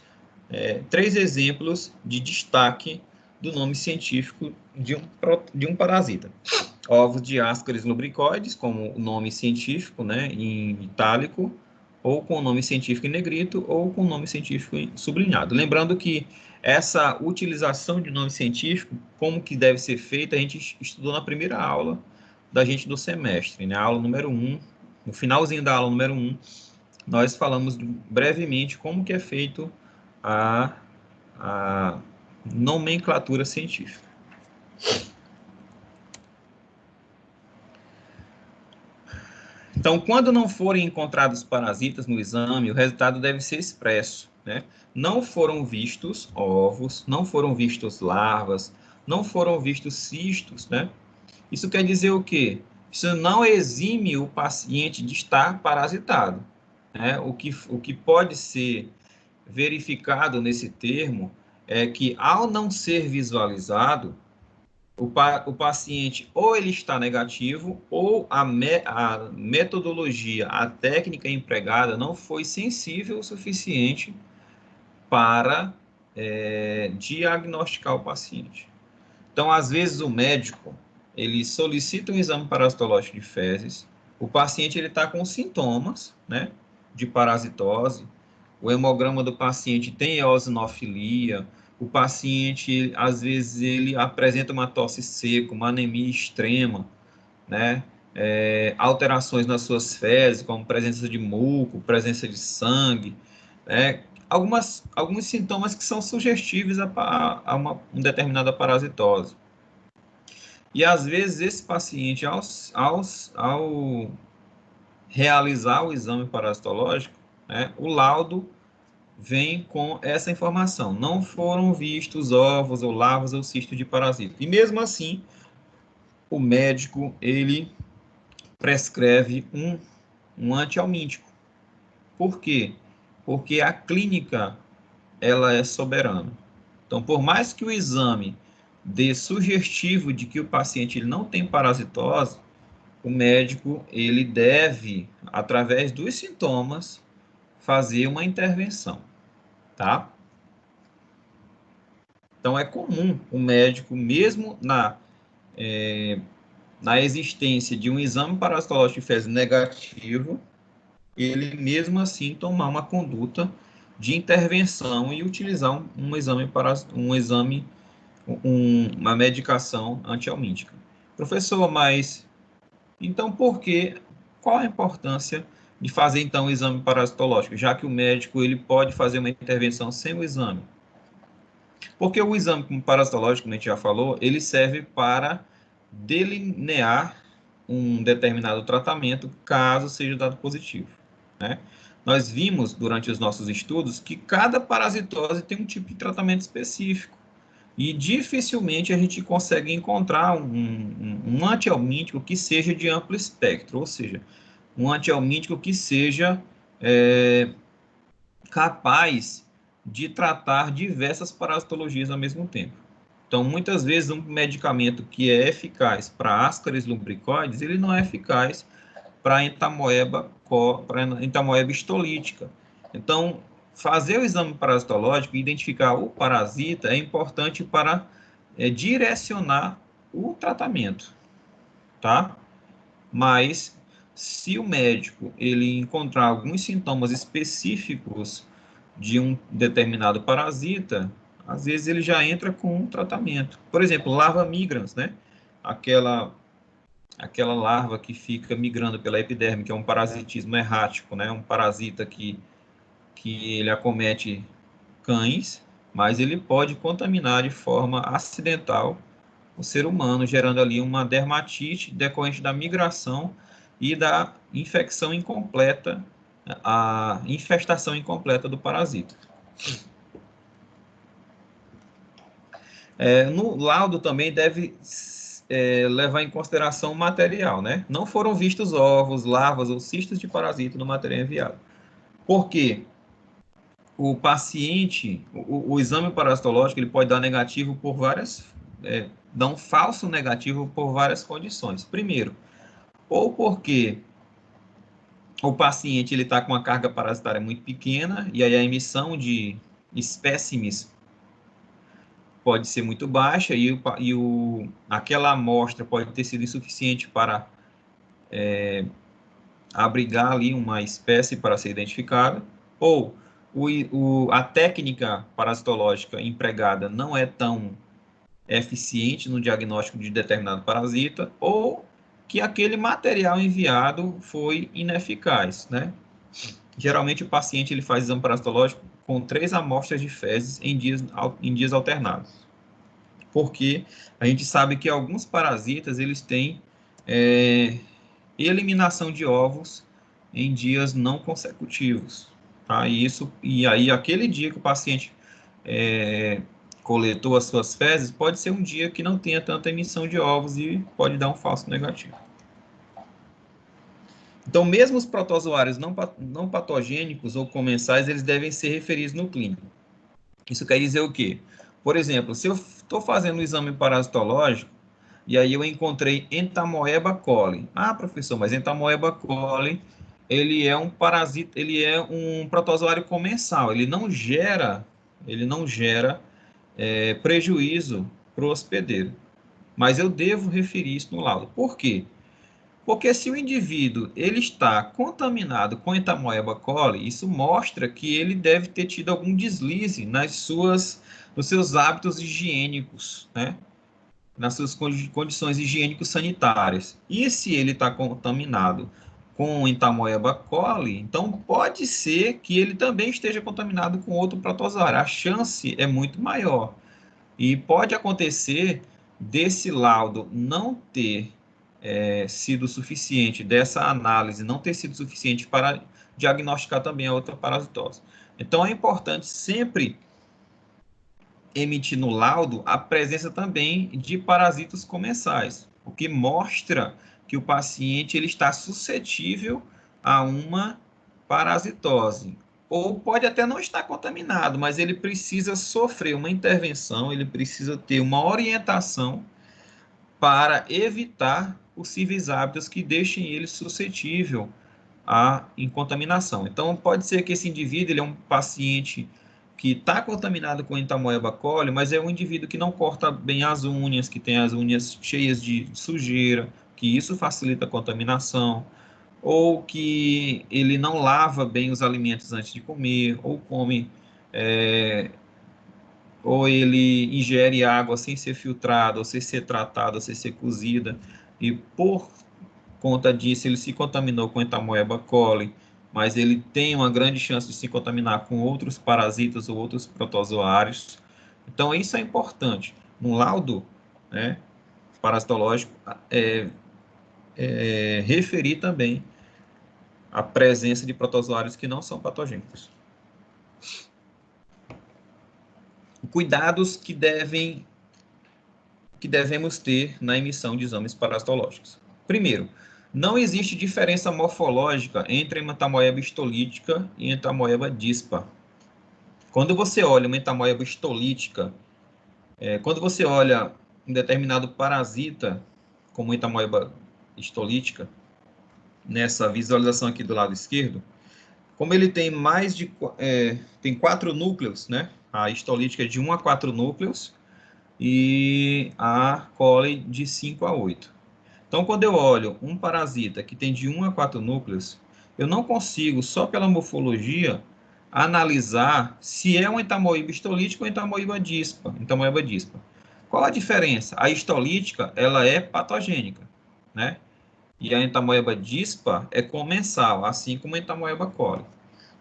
3 exemplos de destaque do nome científico de um parasita. Ovos de Ascaris lubricoides, como o nome científico, né, em itálico, ou com o nome científico em negrito, ou com o nome científico sublinhado. Lembrando que essa utilização de nome científico, como que deve ser feita, a gente estudou na primeira aula da gente do semestre, né, a aula número 1, no finalzinho da aula número 1, nós falamos brevemente como que é feito a nomenclatura científica. Então, quando não forem encontrados parasitas no exame, o resultado deve ser expresso, né? Não foram vistos ovos, não foram vistos larvas, não foram vistos cistos, né? Isso quer dizer o quê? Isso não exime o paciente de estar parasitado, né? O que pode ser verificado nesse termo é que, ao não ser visualizado, o paciente ou ele está negativo ou a metodologia, a técnica empregada não foi sensível o suficiente para diagnosticar o paciente. Então, às vezes, o médico, ele solicita um exame parasitológico de fezes, o paciente está com sintomas, né, de parasitose, o hemograma do paciente tem eosinofilia, o paciente, às vezes, ele apresenta uma tosse seca, uma anemia extrema, né, alterações nas suas fezes, como presença de muco, presença de sangue, né, alguns sintomas que são sugestíveis a uma determinada parasitose. E, às vezes, esse paciente, ao realizar o exame parasitológico, né, o laudo vem com essa informação. Não foram vistos ovos ou larvas ou cisto de parasita. E, mesmo assim, o médico, ele prescreve um antihelmíntico. Por quê? Porque a clínica, ela é soberana. Então, por mais que o exame dê sugestivo de que o paciente ele não tem parasitose, o médico ele deve, através dos sintomas, fazer uma intervenção, tá? Então, é comum o médico, mesmo na existência de um exame parasitológico de fezes negativo, ele mesmo assim tomar uma conduta de intervenção e utilizar uma medicação antihelmíntica. Professor, mas então por que qual a importância de fazer, então, o exame parasitológico, já que o médico ele pode fazer uma intervenção sem o exame? Porque o exame parasitológico, como a gente já falou, ele serve para delinear um determinado tratamento, caso seja dado positivo, né? Nós vimos, durante os nossos estudos, que cada parasitose tem um tipo de tratamento específico. E dificilmente a gente consegue encontrar um antihelmíntico que seja de amplo espectro, ou seja, um antihelmíntico que seja capaz de tratar diversas parasitologias ao mesmo tempo. Então, muitas vezes, um medicamento que é eficaz para Ascaris lumbricoides, ele não é eficaz para entamoeba histolítica. Então, fazer o exame parasitológico e identificar o parasita é importante para direcionar o tratamento, tá? Mas, se o médico ele encontrar alguns sintomas específicos de um determinado parasita, às vezes ele já entra com um tratamento. Por exemplo, larva migrans, né? Aquela larva que fica migrando pela epiderme, que é um parasitismo errático, né? Um parasita que ele acomete cães, mas ele pode contaminar de forma acidental o ser humano, gerando ali uma dermatite decorrente da migração e da infecção incompleta, a infestação incompleta do parasita. No laudo também deve levar em consideração o material, né? Não foram vistos ovos, larvas ou cistos de parasita no material enviado. Por quê? O paciente, o exame parasitológico, ele pode dar negativo por dar um falso negativo por várias condições. Primeiro, ou porque o paciente ele está com uma carga parasitária muito pequena, e aí a emissão de espécimes pode ser muito baixa, aquela amostra pode ter sido insuficiente para abrigar ali uma espécie para ser identificada, ou a técnica parasitológica empregada não é tão eficiente no diagnóstico de determinado parasita, ou que aquele material enviado foi ineficaz, né? Geralmente o paciente ele faz exame parasitológico com 3 amostras de fezes em dias alternados, porque a gente sabe que alguns parasitas eles têm eliminação de ovos em dias não consecutivos, tá? E aí aquele dia que o paciente coletou as suas fezes, pode ser um dia que não tenha tanta emissão de ovos e pode dar um falso negativo. Então, mesmo os protozoários não patogênicos ou comensais, eles devem ser referidos no clínico. Isso quer dizer o quê? Por exemplo, se eu estou fazendo um exame parasitológico, e aí eu encontrei Entamoeba coli. Ah, professor, mas Entamoeba coli, ele é um parasita, ele é um protozoário comensal, ele não gera prejuízo para o hospedeiro. Mas eu devo referir isso no laudo. Por quê? Porque se o indivíduo ele está contaminado com Entamoeba coli, isso mostra que ele deve ter tido algum deslize nos seus hábitos higiênicos, né? Nas suas condições higiênico-sanitárias. E se ele está contaminado com Entamoeba coli, então pode ser que ele também esteja contaminado com outro protozoário. A chance é muito maior. E pode acontecer desse laudo não ter sido suficiente, dessa análise não ter sido suficiente para diagnosticar também a outra parasitose. Então, é importante sempre emitir no laudo a presença também de parasitas comensais, o que mostra que o paciente ele está suscetível a uma parasitose. Ou pode até não estar contaminado, mas ele precisa sofrer uma intervenção, ele precisa ter uma orientação para evitar possíveis hábitos que deixem ele suscetível à contaminação. Então, pode ser que esse indivíduo ele é um paciente que está contaminado com Entamoeba coli, mas é um indivíduo que não corta bem as unhas, que tem as unhas cheias de sujeira, que isso facilita a contaminação, ou que ele não lava bem os alimentos antes de comer, ou come, ou ele ingere água sem ser filtrada, ou sem ser tratada, ou sem ser cozida, e por conta disso, ele se contaminou com Entamoeba coli, mas ele tem uma grande chance de se contaminar com outros parasitas ou outros protozoários. Então, isso é importante. No laudo, né, parasitológico, referir também a presença de protozoários que não são patogênicos. Cuidados que devemos ter na emissão de exames parasitológicos. Primeiro, não existe diferença morfológica entre a Entamoeba histolítica e a Entamoeba dispa. Quando você olha uma Entamoeba histolítica, quando você olha um determinado parasita, como a Entamoeba histolítica, nessa visualização aqui do lado esquerdo, como ele tem tem 4 núcleos, né? A histolítica é de 1 a 4 núcleos e a coli de 5 a 8. Então, quando eu olho um parasita que tem de 1 a 4 núcleos, eu não consigo, só pela morfologia, analisar se é uma Entamoeba histolítica ou Entamoeba dispa. Qual a diferença? A histolítica, ela é patogênica, né? E a Entamoeba dispa é comensal, assim como a Entamoeba coli.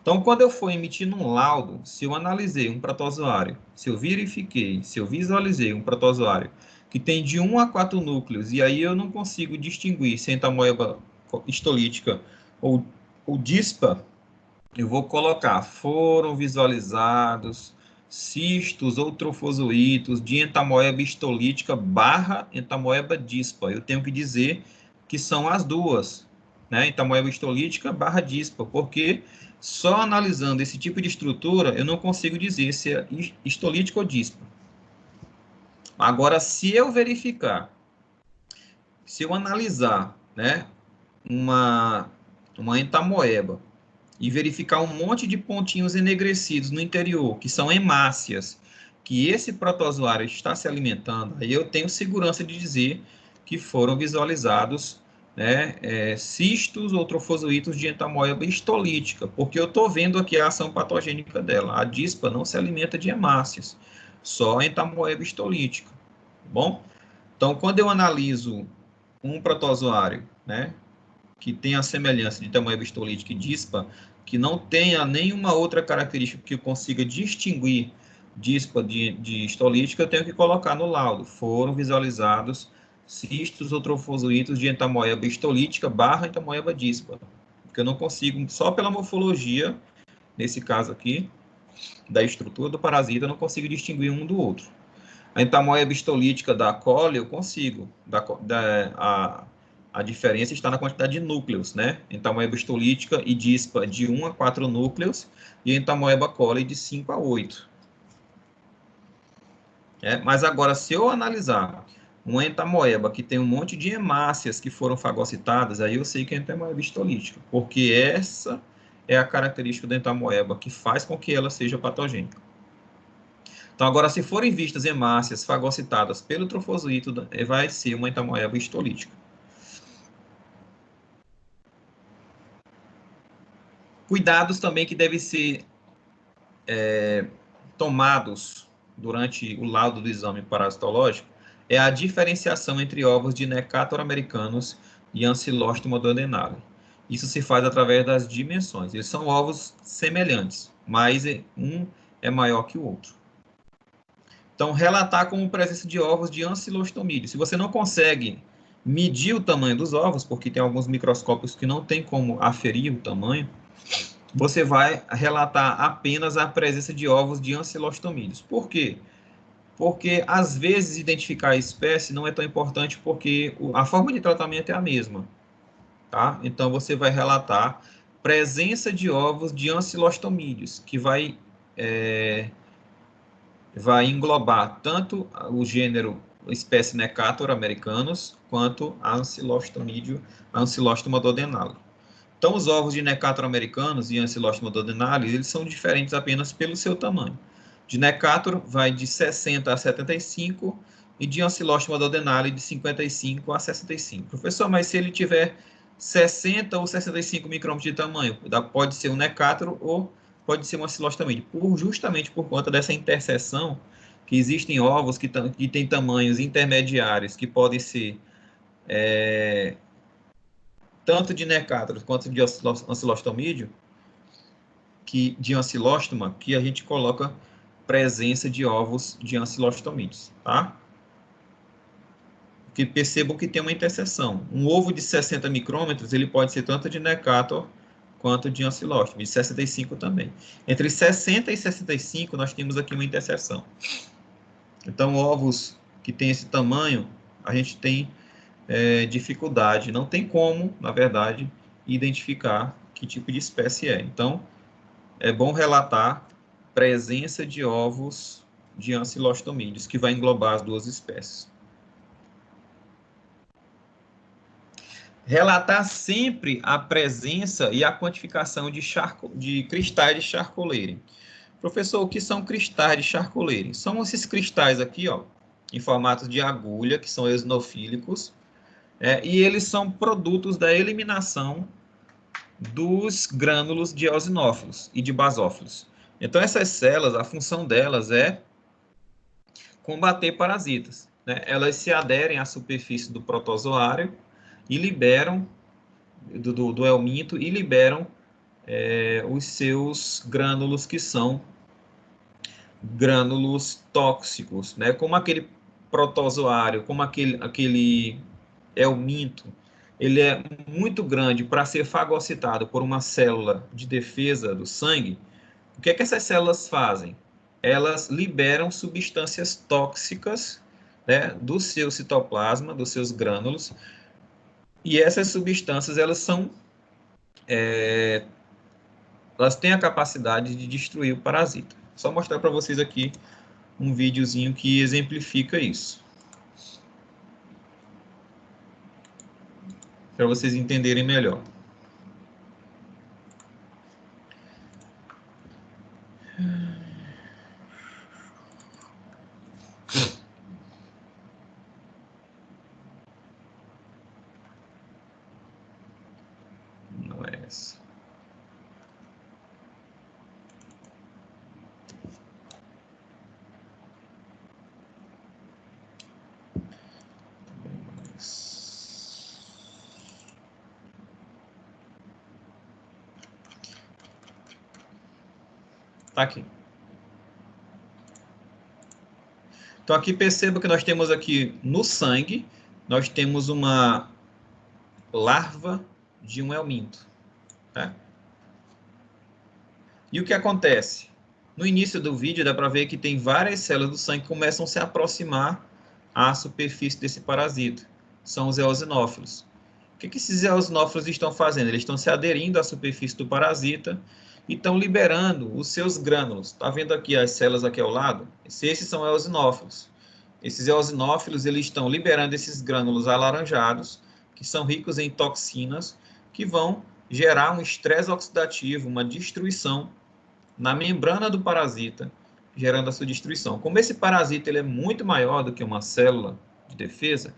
Então, quando eu for emitindo um laudo, se eu analisei um protozoário, se eu verifiquei, se eu visualizei um protozoário que tem de 1 a 4 núcleos, e aí eu não consigo distinguir se é Entamoeba histolítica ou dispa, eu vou colocar, foram visualizados cistos ou trofozoítos de Entamoeba histolítica barra Entamoeba dispa. Eu tenho que dizer que são as duas, né? Entamoeba histolítica barra dispa, porque só analisando esse tipo de estrutura eu não consigo dizer se é histolítica ou dispa. Agora, se eu verificar, se eu analisar, né, uma entamoeba e verificar um monte de pontinhos enegrecidos no interior, que são hemácias, que esse protozoário está se alimentando, aí eu tenho segurança de dizer que foram visualizados, né, cistos ou trofozoítos de entamoeba histolítica, porque eu estou vendo aqui a ação patogênica dela. A dispa não se alimenta de hemácias, só a entamoeba histolítica. Bom? Então, quando eu analiso um protozoário, né, que tem a semelhança de Entamoeba histolítica e dispa, que não tenha nenhuma outra característica que eu consiga distinguir dispa de histolítica, eu tenho que colocar no laudo. Foram visualizados cistos ou trofozoítos de Entamoeba histolítica barra Entamoeba dispa, porque eu não consigo, só pela morfologia, nesse caso aqui, da estrutura do parasita, eu não consigo distinguir um do outro. A entamoeba histolítica da coli eu consigo. A diferença está na quantidade de núcleos, né? Entamoeba histolítica e dispa de 1 a 4 núcleos e a entamoeba coli de 5 a 8. Mas agora, se eu analisar uma entamoeba que tem um monte de hemácias que foram fagocitadas, aí eu sei que é entamoeba histolítica, porque essa é a característica da entamoeba que faz com que ela seja patogênica. Então, agora, se forem vistas hemácias fagocitadas pelo trofozoíto, vai ser uma entamoeba histolítica. Cuidados também que devem ser tomados durante o laudo do exame parasitológico é a diferenciação entre ovos de Necator americanos e Ancylostoma duodenale. Isso se faz através das dimensões. Eles são ovos semelhantes, mas um é maior que o outro. Então, relatar como presença de ovos de ancilostomídeo. Se você não consegue medir o tamanho dos ovos, porque tem alguns microscópios que não tem como aferir o tamanho, você vai relatar apenas a presença de ovos de ancilostomídeos. Por quê? Porque, às vezes, identificar a espécie não é tão importante, porque a forma de tratamento é a mesma. Tá? Então, você vai relatar presença de ovos de ancilostomídeos, que vai englobar tanto o gênero espécie Necator americanus, quanto a Ancylostoma duodenale. Então, os ovos de Necator americanos e Ancylostoma duodenale, eles são diferentes apenas pelo seu tamanho. De Necator vai de 60 a 75 e de Ancylostoma duodenale de 55 a 65. Professor, mas se ele tiver 60 ou 65 micrômetros de tamanho, pode ser um Necator ou pode ser uma ancilostomídeo, justamente por conta dessa interseção, que existem ovos que têm tamanhos intermediários, que podem ser tanto de necátoros quanto de ancilostomídeo, de ancilóstoma, que a gente coloca presença de ovos de ancilostomídeos, tá? Que percebam que tem uma interseção. Um ovo de 60 micrômetros, ele pode ser tanto de necátor quanto de ancilóstomo, de 65 também. Entre 60 e 65, nós temos aqui uma interseção. Então, ovos que têm esse tamanho, a gente tem dificuldade, não tem como, na verdade, identificar que tipo de espécie é. Então, é bom relatar presença de ovos de ancilostomídeos, que vai englobar as duas espécies. Relatar sempre a presença e a quantificação de cristais de Charcot-Leyden. Professor, o que são cristais de Charcot-Leyden? São esses cristais aqui, ó, em formato de agulha, que são eosinofílicos, e eles são produtos da eliminação dos grânulos de eosinófilos e de basófilos. Então, essas células, a função delas é combater parasitas, né? Elas se aderem à superfície do protozoário e liberam do helminto e liberam os seus grânulos, que são grânulos tóxicos, né? Como aquele protozoário, como aquele helminto, ele é muito grande para ser fagocitado por uma célula de defesa do sangue. O que é que essas células fazem? Elas liberam substâncias tóxicas, né, do seu citoplasma, dos seus grânulos, e essas substâncias, elas têm a capacidade de destruir o parasita. Só mostrar para vocês aqui um videozinho que exemplifica isso, para vocês entenderem melhor. Não é essa. Tá aqui. Então, aqui perceba que nós temos aqui no sangue, nós temos uma larva de um helminto, né? E o que acontece? No início do vídeo, dá para ver que tem várias células do sangue que começam a se aproximar à superfície desse parasita. São os eosinófilos. O que esses eosinófilos estão fazendo? Eles estão se aderindo à superfície do parasita e estão liberando os seus grânulos. Está vendo aqui as células aqui ao lado? Esses são eosinófilos. Esses eosinófilos, eles estão liberando esses grânulos alaranjados, que são ricos em toxinas, que vão gerar um estresse oxidativo, uma destruição na membrana do parasita, gerando a sua destruição. Como esse parasita ele é muito maior do que uma célula de defesa,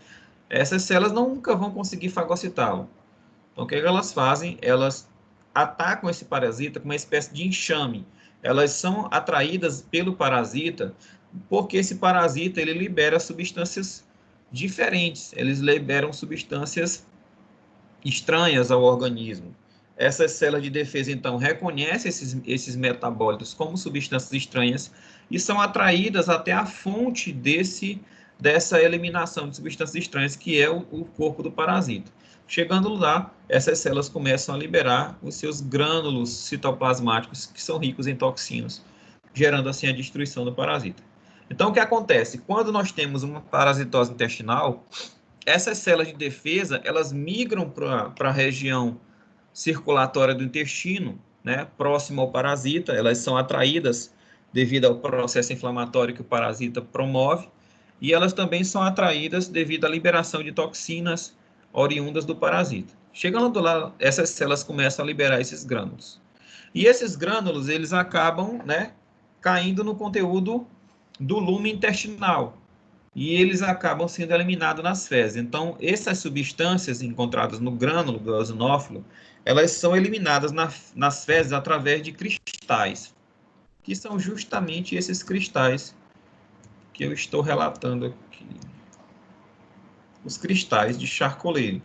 essas células nunca vão conseguir fagocitá-lo. Então, o que elas fazem? Elas atacam esse parasita com uma espécie de enxame. Elas são atraídas pelo parasita porque esse parasita ele libera substâncias diferentes. Eles liberam substâncias estranhas ao organismo. Essas células de defesa, então, reconhecem esses metabólitos como substâncias estranhas e são atraídas até a fonte dessa eliminação de substâncias estranhas, que é o corpo do parasita. Chegando lá, essas células começam a liberar os seus grânulos citoplasmáticos, que são ricos em toxinas, gerando assim a destruição do parasita. Então, o que acontece? Quando nós temos uma parasitose intestinal, essas células de defesa, elas migram para a região circulatória do intestino, né, próximo ao parasita, elas são atraídas devido ao processo inflamatório que o parasita promove, e elas também são atraídas devido à liberação de toxinas oriundas do parasita. Chegando lá, essas células começam a liberar esses grânulos. E esses grânulos, eles acabam, né, caindo no conteúdo do lume intestinal, e eles acabam sendo eliminados nas fezes. Então, essas substâncias encontradas no grânulo do eosinófilo, elas são eliminadas nas fezes através de cristais, que são justamente esses cristais que eu estou relatando aqui. Os cristais de Charcot-Leyden.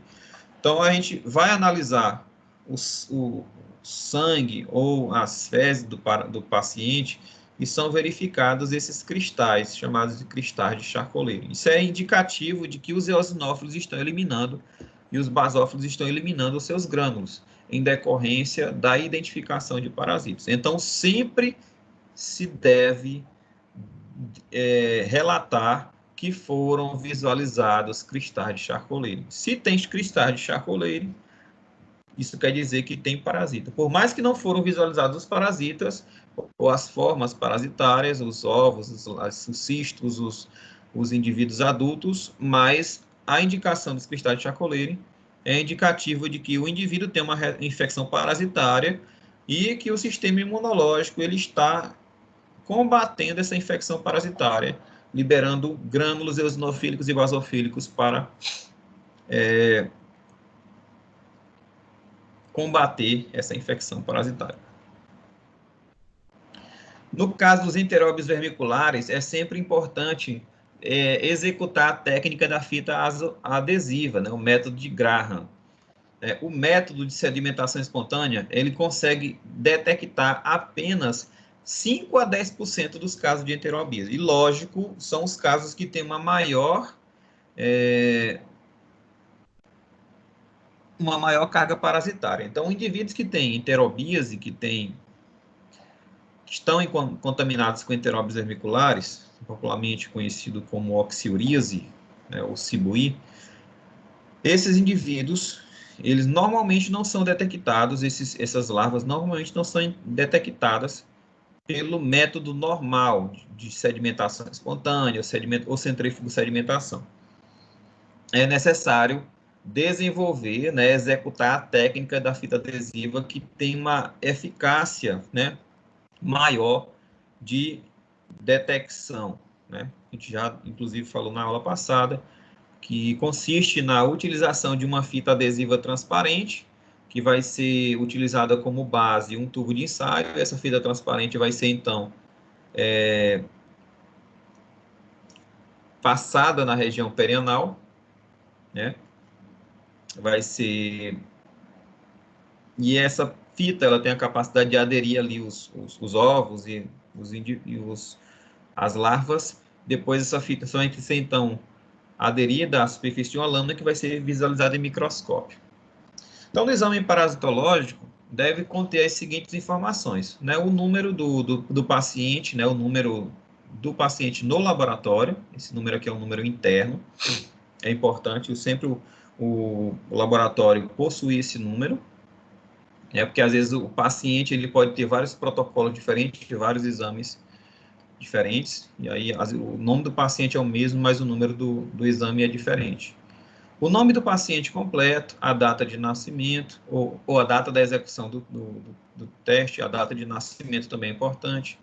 Então, a gente vai analisar o sangue ou as fezes do paciente e são verificados esses cristais, chamados de cristais de Charcot-Leydig. Isso é indicativo de que os eosinófilos estão eliminando e os basófilos estão eliminando os seus grânulos, em decorrência da identificação de parasitas. Então, sempre se deve relatar que foram visualizados cristais de Charcot-Leydig. Se tem cristais de Charcot-Leydig, isso quer dizer que tem parasita. Por mais que não foram visualizados os parasitas, ou as formas parasitárias, os ovos, os cistos, os indivíduos adultos, mas a indicação dos cristais de Charcot-Leydig é indicativo de que o indivíduo tem uma infecção parasitária e que o sistema imunológico ele está combatendo essa infecção parasitária, liberando grânulos eosinofílicos e basofílicos para combater essa infecção parasitária. No caso dos enteróbios vermiculares, é sempre importante executar a técnica da fita adesiva, né, o método de Graham. O método de sedimentação espontânea, ele consegue detectar apenas 5 a 10% dos casos de enterobia. E, lógico, são os casos que têm uma maior carga parasitária. Então, indivíduos que têm enterobíase, que estão contaminados com enteróbios vermiculares, popularmente conhecido como oxiuríase, né, ou cibuí, esses indivíduos, eles normalmente não são detectados, essas larvas normalmente não são detectadas pelo método normal de sedimentação espontânea, ou centrífugo sedimentação. É necessário desenvolver, né, executar a técnica da fita adesiva que tem uma eficácia, né, maior de detecção, né? A gente já, inclusive, falou na aula passada, que consiste na utilização de uma fita adesiva transparente, que vai ser utilizada como base um tubo de ensaio. Essa fita transparente vai ser, então, passada na região perianal, né? Vai ser... E essa fita, ela tem a capacidade de aderir ali os ovos e as larvas. Depois, essa fita só vai ser, então, aderida à superfície de uma lâmina que vai ser visualizada em microscópio. Então, no exame parasitológico, deve conter as seguintes informações, né? O número do paciente, né? O número do paciente no laboratório, esse número aqui é um número interno, é importante, sempre o laboratório possui esse número, porque às vezes o paciente ele pode ter vários protocolos diferentes, vários exames diferentes, e aí o nome do paciente é o mesmo, mas o número do exame é diferente. O nome do paciente completo, a data de nascimento, ou a data da execução do teste, a data de nascimento também é importante,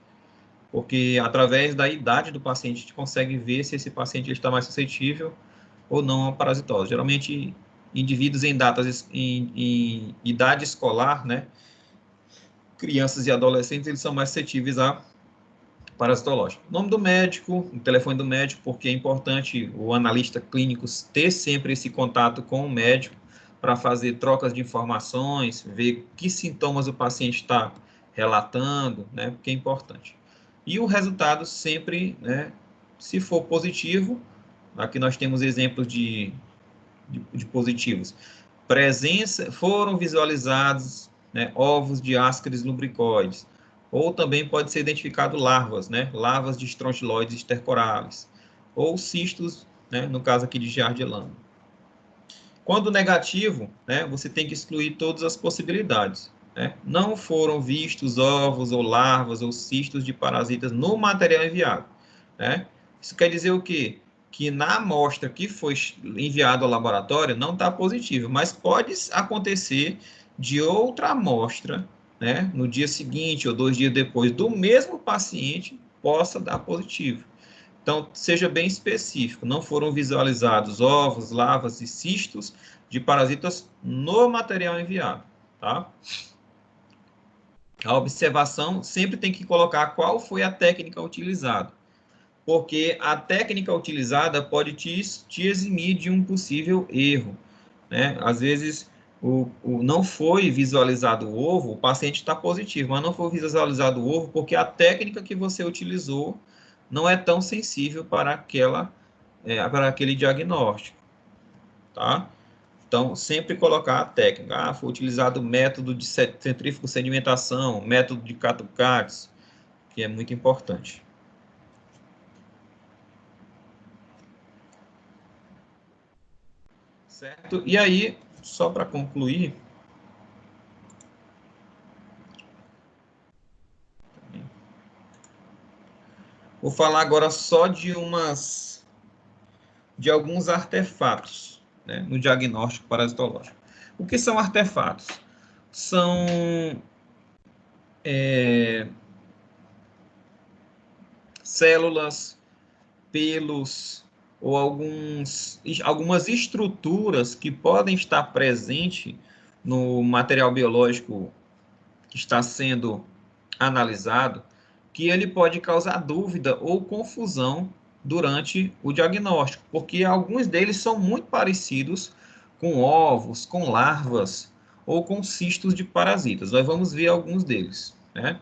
porque através da idade do paciente a gente consegue ver se esse paciente está mais suscetível ou não à parasitose. Geralmente, indivíduos em idade escolar, né, crianças e adolescentes, eles são mais suscetíveis a parasitológico. Nome do médico, o telefone do médico, porque é importante o analista clínico ter sempre esse contato com o médico para fazer trocas de informações, ver que sintomas o paciente está relatando, né, porque é importante. E o resultado sempre, né, se for positivo, aqui nós temos exemplos de positivos. Foram visualizados, né, ovos de Ascaris lubricoides, ou também pode ser identificado larvas, né, larvas de estrontiloides estercoralis, ou cistos, né, no caso aqui de Giardia. Quando negativo, né, você tem que excluir todas as possibilidades, né? Não foram vistos ovos ou larvas ou cistos de parasitas no material enviado, né? Isso quer dizer o quê? Que na amostra que foi enviada ao laboratório não está positivo, mas pode acontecer de outra amostra, né, no dia seguinte ou 2 dias depois do mesmo paciente possa dar positivo. Então, seja bem específico, não foram visualizados ovos, larvas e cistos de parasitas no material enviado, tá? A observação sempre tem que colocar qual foi a técnica utilizada, porque a técnica utilizada pode te eximir de um possível erro. né? Às vezes, não foi visualizado o ovo, o paciente está positivo, mas não foi visualizado o ovo porque a técnica que você utilizou não é tão sensível para aquele diagnóstico, tá? Então, sempre colocar a técnica. Ah, foi utilizado o método de centrífugo sedimentação, método de Catucartes, que é muito importante. Certo? E aí, só para concluir, vou falar agora só de alguns artefatos, né, no diagnóstico parasitológico. O que são artefatos? São células, pelos ou algumas estruturas que podem estar presentes no material biológico que está sendo analisado, que ele pode causar dúvida ou confusão durante o diagnóstico, porque alguns deles são muito parecidos com ovos, com larvas ou com cistos de parasitas. Nós vamos ver alguns deles, né?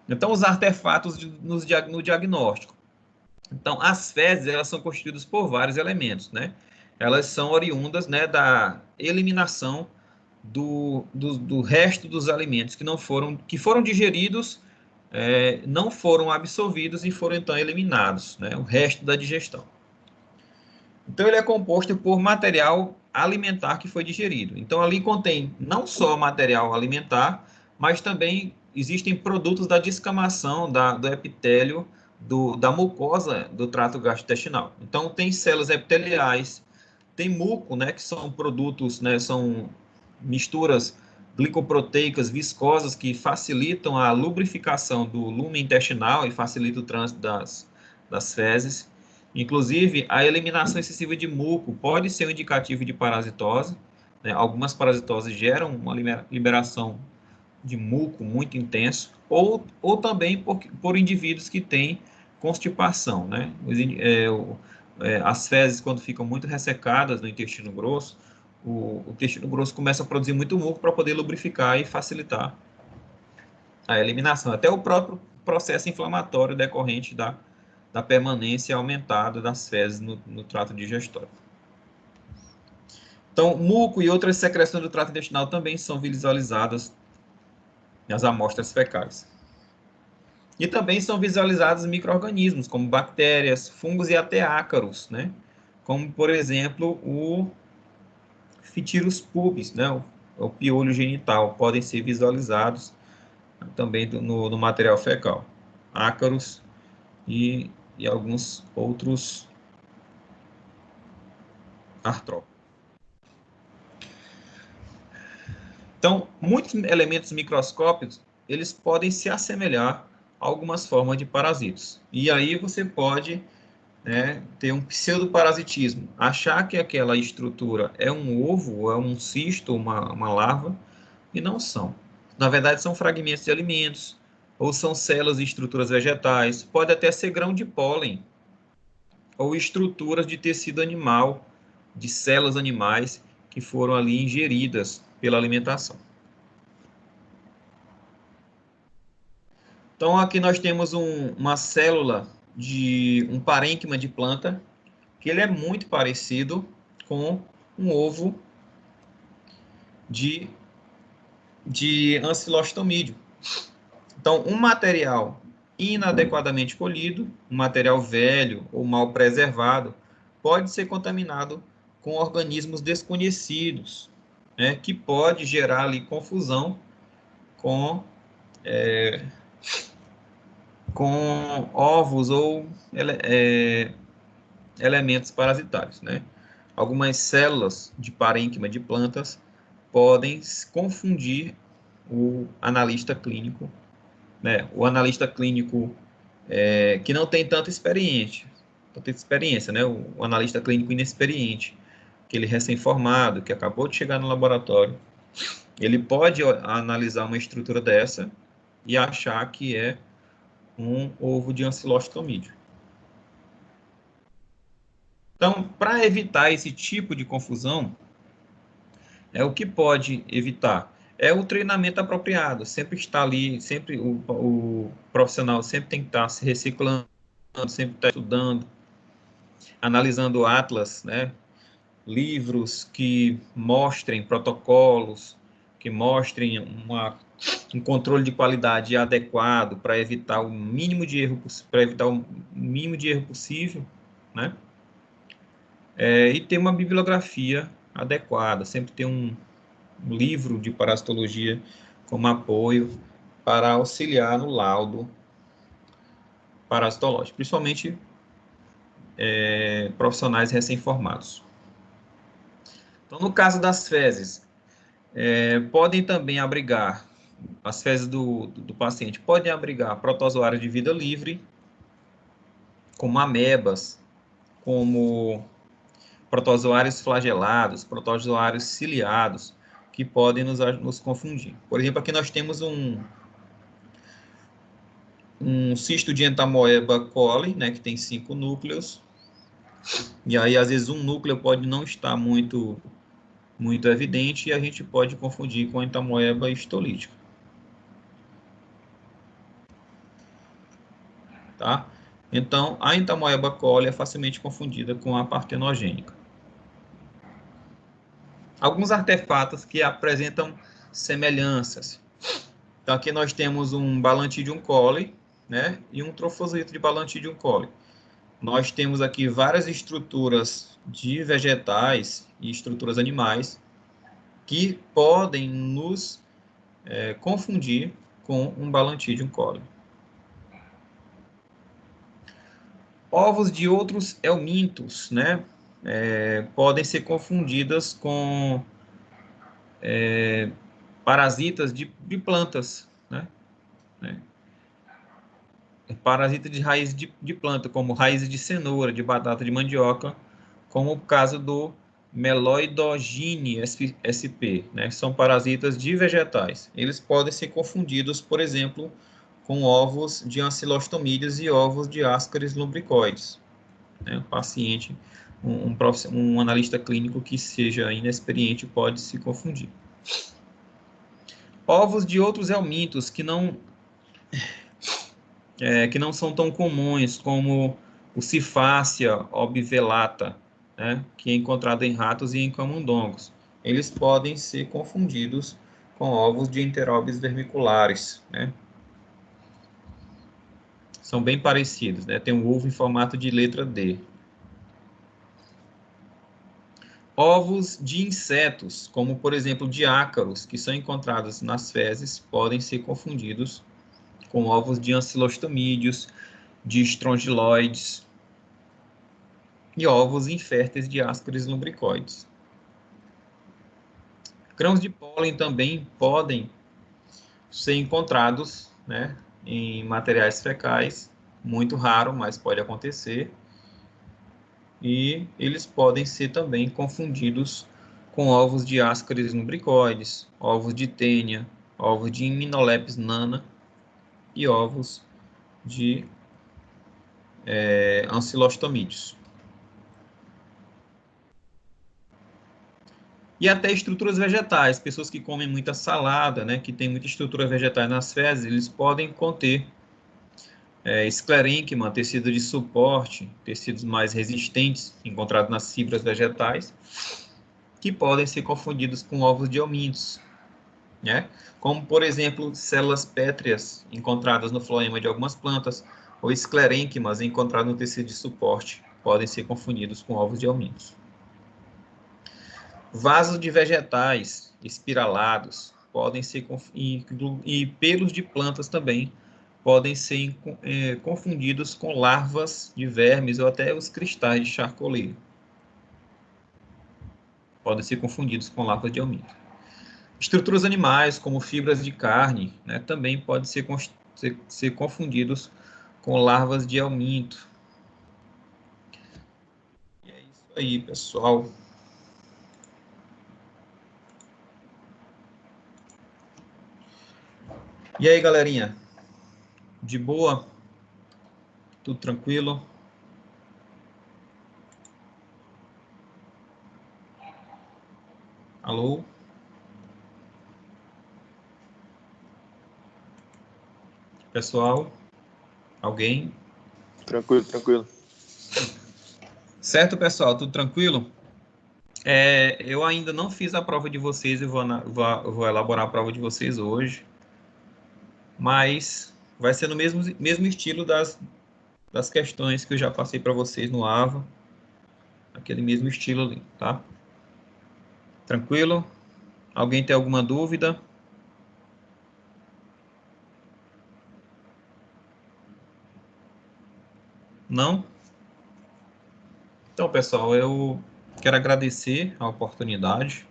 Então, os artefatos no diagnóstico. Então, as fezes, elas são constituídas por vários elementos, né? Elas são oriundas, né, da eliminação do resto dos alimentos que foram digeridos, não foram absorvidos e foram então eliminados, né? O resto da digestão. Então, ele é composto por material alimentar que foi digerido. Então, ali contém não só material alimentar, mas também existem produtos da descamação do epitélio da mucosa do trato gastrointestinal. Então, tem células epiteliais, tem muco, né, que são produtos, né, são misturas glicoproteicas viscosas que facilitam a lubrificação do lumen intestinal e facilita o trânsito das fezes. Inclusive, a eliminação excessiva de muco pode ser um indicativo de parasitose, né? Algumas parasitoses geram uma liberação de muco muito intenso, ou também por indivíduos que têm constipação, né? As fezes, quando ficam muito ressecadas no intestino grosso, o intestino grosso começa a produzir muito muco para poder lubrificar e facilitar a eliminação. Até o próprio processo inflamatório decorrente da permanência aumentada das fezes no trato digestório. Então, muco e outras secreções do trato intestinal também são visualizadas nas amostras fecais. E também são visualizados micro-organismos, como bactérias, fungos e até ácaros, né? Como, por exemplo, o Phytirus pubis, né? O piolho genital, podem ser visualizados também no material fecal. Ácaros e alguns outros artrópodes. Então, muitos elementos microscópicos, eles podem se assemelhar a algumas formas de parasitos. E aí você pode, né, ter um pseudoparasitismo, achar que aquela estrutura é um ovo, é um cisto, uma larva, e não são. Na verdade, são fragmentos de alimentos, ou são células e estruturas vegetais, pode até ser grão de pólen, ou estruturas de tecido animal, de células animais que foram ali ingeridas pela alimentação. Então, aqui nós temos uma célula de um parênquima de planta, que ele é muito parecido com um ovo de ancilostomídeo. Então, um material inadequadamente colhido, um material velho ou mal preservado, pode ser contaminado com organismos desconhecidos, né, que pode gerar ali confusão com, com ovos ou elementos parasitários, né? Algumas células de parênquima de plantas podem confundir o analista clínico, né? O analista clínico que não tem tanta experiência, né? O analista clínico inexperiente, aquele recém-formado, que acabou de chegar no laboratório, ele pode analisar uma estrutura dessa e achar que é um ovo de ancilostomídeo. Então, para evitar esse tipo de confusão, O que pode evitar? É o treinamento apropriado, sempre está ali, sempre o profissional sempre tem que estar se reciclando, sempre estar estudando, analisando atlas, né? Livros que mostrem protocolos, que mostrem um controle de qualidade adequado para evitar o mínimo de erro, possível, né? E ter uma bibliografia adequada, sempre ter um livro de parasitologia como apoio para auxiliar no laudo parasitológico, principalmente profissionais recém-formados. Então, no caso das fezes, podem também abrigar, as fezes do paciente podem abrigar protozoários de vida livre, como amebas, como protozoários flagelados, protozoários ciliados, que podem nos confundir. Por exemplo, aqui nós temos um cisto de Entamoeba coli, né, que tem 5 núcleos, e aí às vezes um núcleo pode não estar muito evidente e a gente pode confundir com a Entamoeba histolítica. Tá? Então, a Entamoeba coli é facilmente confundida com a partenogênica. Alguns artefatos que apresentam semelhanças. Então, aqui nós temos um Balantidium coli, né, e um Trophosito de Balantidium coli. Nós temos aqui várias estruturas de vegetais e estruturas animais que podem nos confundir com um Balantidium coli. Ovos de outros helmintos, né, podem ser confundidas com parasitas de plantas, né? Parasita de raiz de planta, como raízes de cenoura, de batata, de mandioca, como o caso do Meloidogene sp, né? São parasitas de vegetais. Eles podem ser confundidos, por exemplo, com ovos de ancilostomídeos e ovos de Ascaris lumbricoides. Né? O paciente, um analista clínico que seja inexperiente pode se confundir. Ovos de outros helmintos que não são tão comuns, como o Cifácia obvelata, né, que é encontrado em ratos e em camundongos. Eles podem ser confundidos com ovos de Enterobes vermiculares, né? São bem parecidos, né? Tem um ovo em formato de letra D. Ovos de insetos, como por exemplo de ácaros, que são encontrados nas fezes, podem ser confundidos com ovos de ancilostomídeos, de estrongiloides e ovos inférteis de Ascaris lumbricoides. Grãos de pólen também podem ser encontrados, né, em materiais fecais, muito raro, mas pode acontecer. E eles podem ser também confundidos com ovos de Ascaris lumbricoides, ovos de tênia, ovos de Iminolepis nana e ovos de ancilostomídeos. E até estruturas vegetais, pessoas que comem muita salada, né, que tem muita estrutura vegetal nas fezes, eles podem conter esclerênquima, tecido de suporte, tecidos mais resistentes, encontrados nas fibras vegetais, que podem ser confundidos com ovos de helmintos, né? Como, por exemplo, células pétreas encontradas no floema de algumas plantas, ou esclerênquimas encontradas no tecido de suporte, podem ser confundidos com ovos de helmintos. Vasos de vegetais espiralados podem ser e pelos de plantas também podem ser confundidos com larvas de vermes ou até os cristais de charcoleiro. Podem ser confundidos com larvas de helminto. Estruturas animais, como fibras de carne, né, também podem ser confundidos com larvas de helminto. E é isso aí, pessoal. E aí, galerinha? De boa? Tudo tranquilo? Alô? Pessoal, alguém? Tranquilo, tranquilo. Certo, pessoal, tudo tranquilo? Eu ainda não fiz a prova de vocês, eu vou elaborar a prova de vocês hoje, mas vai ser no mesmo estilo das questões que eu já passei para vocês no AVA, aquele mesmo estilo ali, tá? Tranquilo? Alguém tem alguma dúvida? Não? Então, pessoal, eu quero agradecer a oportunidade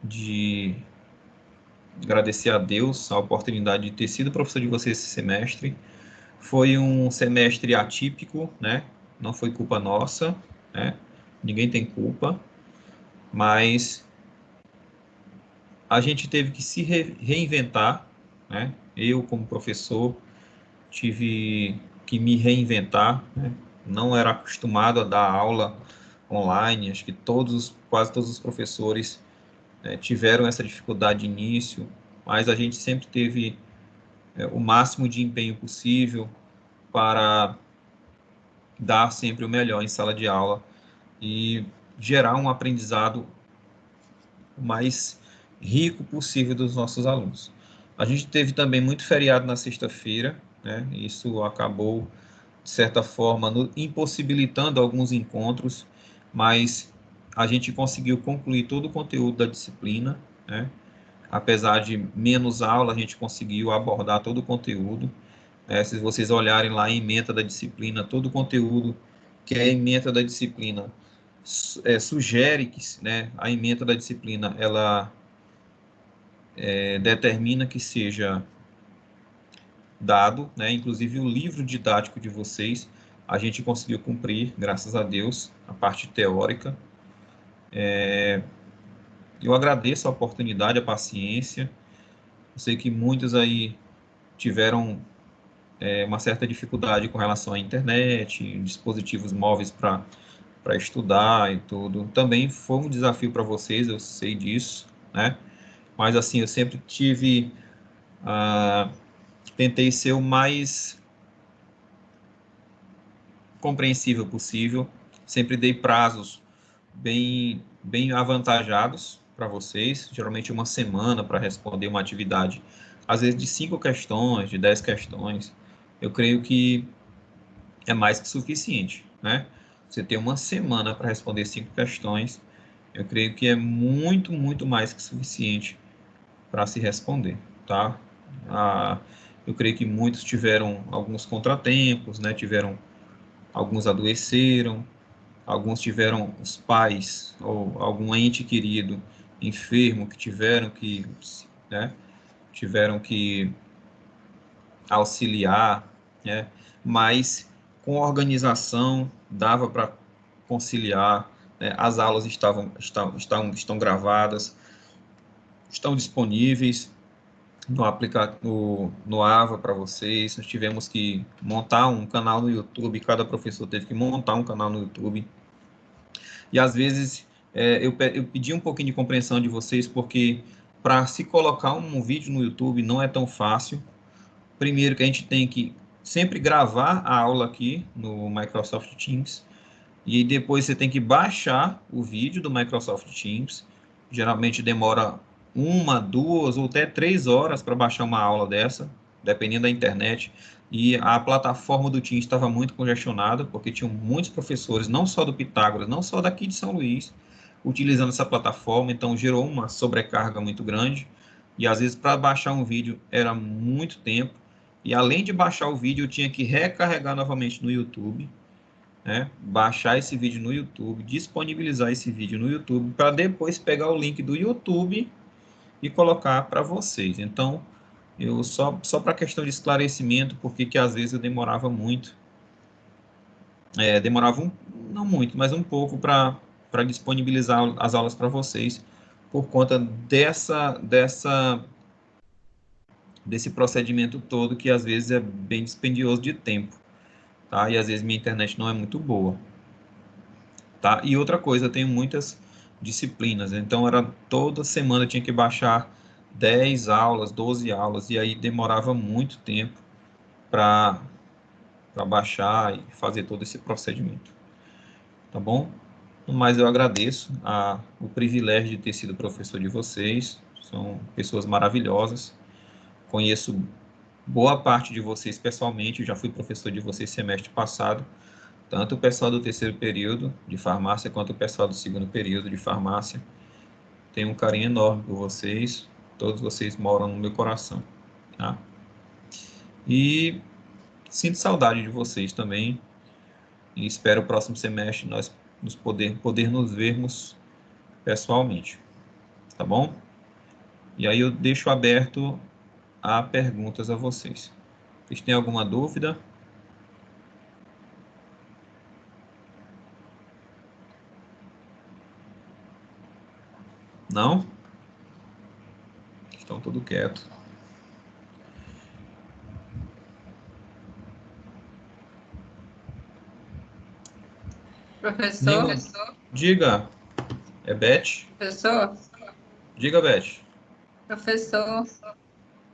de agradecer a Deus a oportunidade de ter sido professor de vocês esse semestre. Foi um semestre atípico, né? Não foi culpa nossa, né? Ninguém tem culpa, mas a gente teve que se reinventar, né? Eu, como professor, tive que me reinventar, né? Não era acostumado a dar aula online, acho que quase todos os professores tiveram essa dificuldade de início, mas a gente sempre teve o máximo de empenho possível para dar sempre o melhor em sala de aula e gerar um aprendizado o mais rico possível dos nossos alunos. A gente teve também muito feriado na sexta-feira, né? Isso acabou, de certa forma, impossibilitando alguns encontros, mas a gente conseguiu concluir todo o conteúdo da disciplina, né? Apesar de menos aula, a gente conseguiu abordar todo o conteúdo. Se vocês olharem lá em ementa da disciplina, todo o conteúdo que é a ementa da disciplina sugere que, né, a ementa da disciplina, ela determina que seja dado, né, inclusive o livro didático de vocês, a gente conseguiu cumprir, graças a Deus, a parte teórica. Eu agradeço a oportunidade, a paciência. Eu sei que muitos aí tiveram uma certa dificuldade com relação à internet, dispositivos móveis para estudar e tudo. Também foi um desafio para vocês, eu sei disso, né? Mas assim, eu sempre tentei ser o mais compreensível possível, sempre dei prazos bem avantajados para vocês, geralmente uma semana para responder uma atividade, às vezes de 5 questões, de 10 questões. Eu creio que é mais que suficiente, né? Você ter uma semana para responder 5 questões, eu creio que é muito, muito mais que suficiente para se responder, tá? Eu creio que muitos tiveram alguns contratempos, né? Alguns adoeceram, alguns tiveram os pais ou algum ente querido enfermo que né? Tiveram que auxiliar, né? Mas com organização dava para conciliar, né? As aulas estão gravadas, estão disponíveis no AVA para vocês. Nós tivemos que montar um canal no YouTube, cada professor teve que montar um canal no YouTube. E às vezes eu pedi um pouquinho de compreensão de vocês, porque para se colocar um vídeo no YouTube não é tão fácil. Primeiro que a gente tem que sempre gravar a aula aqui no Microsoft Teams, e depois você tem que baixar o vídeo do Microsoft Teams. Geralmente demora 1, 2 ou até 3 horas para baixar uma aula dessa, dependendo da internet. E a plataforma do Teams estava muito congestionada, porque tinham muitos professores, não só do Pitágoras, não só daqui de São Luís, utilizando essa plataforma, então gerou uma sobrecarga muito grande. E às vezes para baixar um vídeo era muito tempo. E além de baixar o vídeo, eu tinha que recarregar novamente no YouTube, né? Baixar esse vídeo no YouTube, disponibilizar esse vídeo no YouTube, para depois pegar o link do YouTube e colocar para vocês. Então, eu só para questão de esclarecimento, porque que às vezes eu demorava muito, não muito, mas um pouco para disponibilizar as aulas para vocês, por conta desse procedimento todo, que às vezes é bem dispendioso de tempo, tá? E às vezes minha internet não é muito boa, tá? E outra coisa, eu tenho muitas disciplinas, então era toda semana eu tinha que baixar 10 aulas, 12 aulas, e aí demorava muito tempo. para baixar e fazer todo esse procedimento. Tá bom? Mas eu agradeço o privilégio de ter sido professor de vocês. São pessoas maravilhosas. Conheço boa parte de vocês pessoalmente. Eu já fui professor de vocês semestre passado. Tanto o pessoal do terceiro período de farmácia, quanto o pessoal do segundo período de farmácia. Tenho um carinho enorme por vocês. Todos vocês moram no meu coração. Tá? E sinto saudade de vocês também. E espero o próximo semestre nós poder nos vermos pessoalmente. Tá bom? E aí eu deixo aberto a perguntas a vocês. Vocês têm alguma dúvida? Não? Estão tudo quieto. Professor? Diga. É Beth? Professor? Diga, Beth. Professor,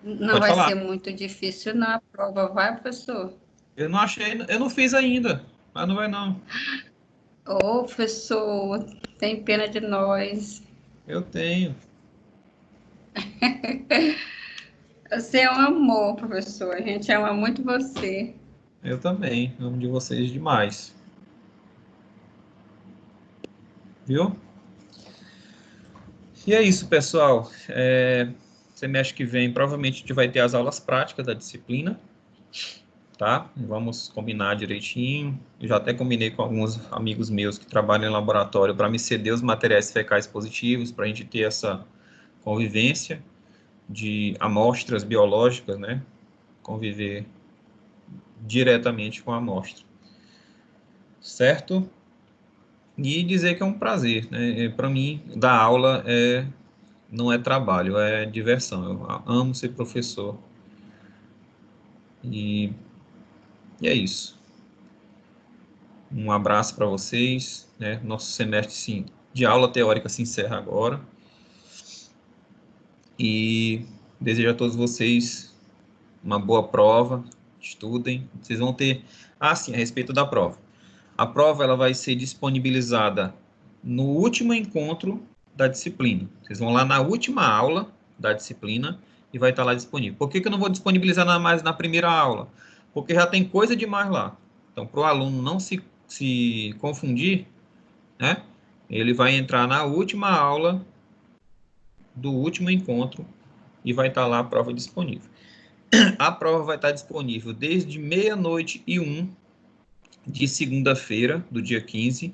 não Pode vai falar. ser muito difícil na prova, vai, professor? Eu não fiz ainda, mas não vai não. Ô, professor, tem pena de nós. Eu tenho. Você é um amor, professor. A gente ama muito você. Eu também. Amo de vocês demais. Viu? E é isso, pessoal. Semestre que vem, provavelmente, a gente vai ter as aulas práticas da disciplina. Tá? Vamos combinar direitinho. Eu já até combinei com alguns amigos meus que trabalham em laboratório para me ceder os materiais fecais positivos, para a gente ter essa convivência de amostras biológicas, né? Conviver diretamente com a amostra. Certo? E dizer que é um prazer, né? Para mim, dar aula não é trabalho, é diversão. Eu amo ser professor. E é isso. Um abraço para vocês, né? Nosso semestre sim, de aula teórica se encerra agora. E desejo a todos vocês uma boa prova, estudem. Vocês vão ter... sim, a respeito da prova. A prova ela vai ser disponibilizada no último encontro da disciplina. Vocês vão lá na última aula da disciplina e vai estar lá disponível. Por que eu não vou disponibilizar nada mais na primeira aula? Porque já tem coisa demais lá. Então, para o aluno não se confundir, né? Ele vai entrar na última aula do último encontro e vai estar lá a prova disponível. A prova vai estar disponível desde 12:01 de segunda-feira, do dia 15,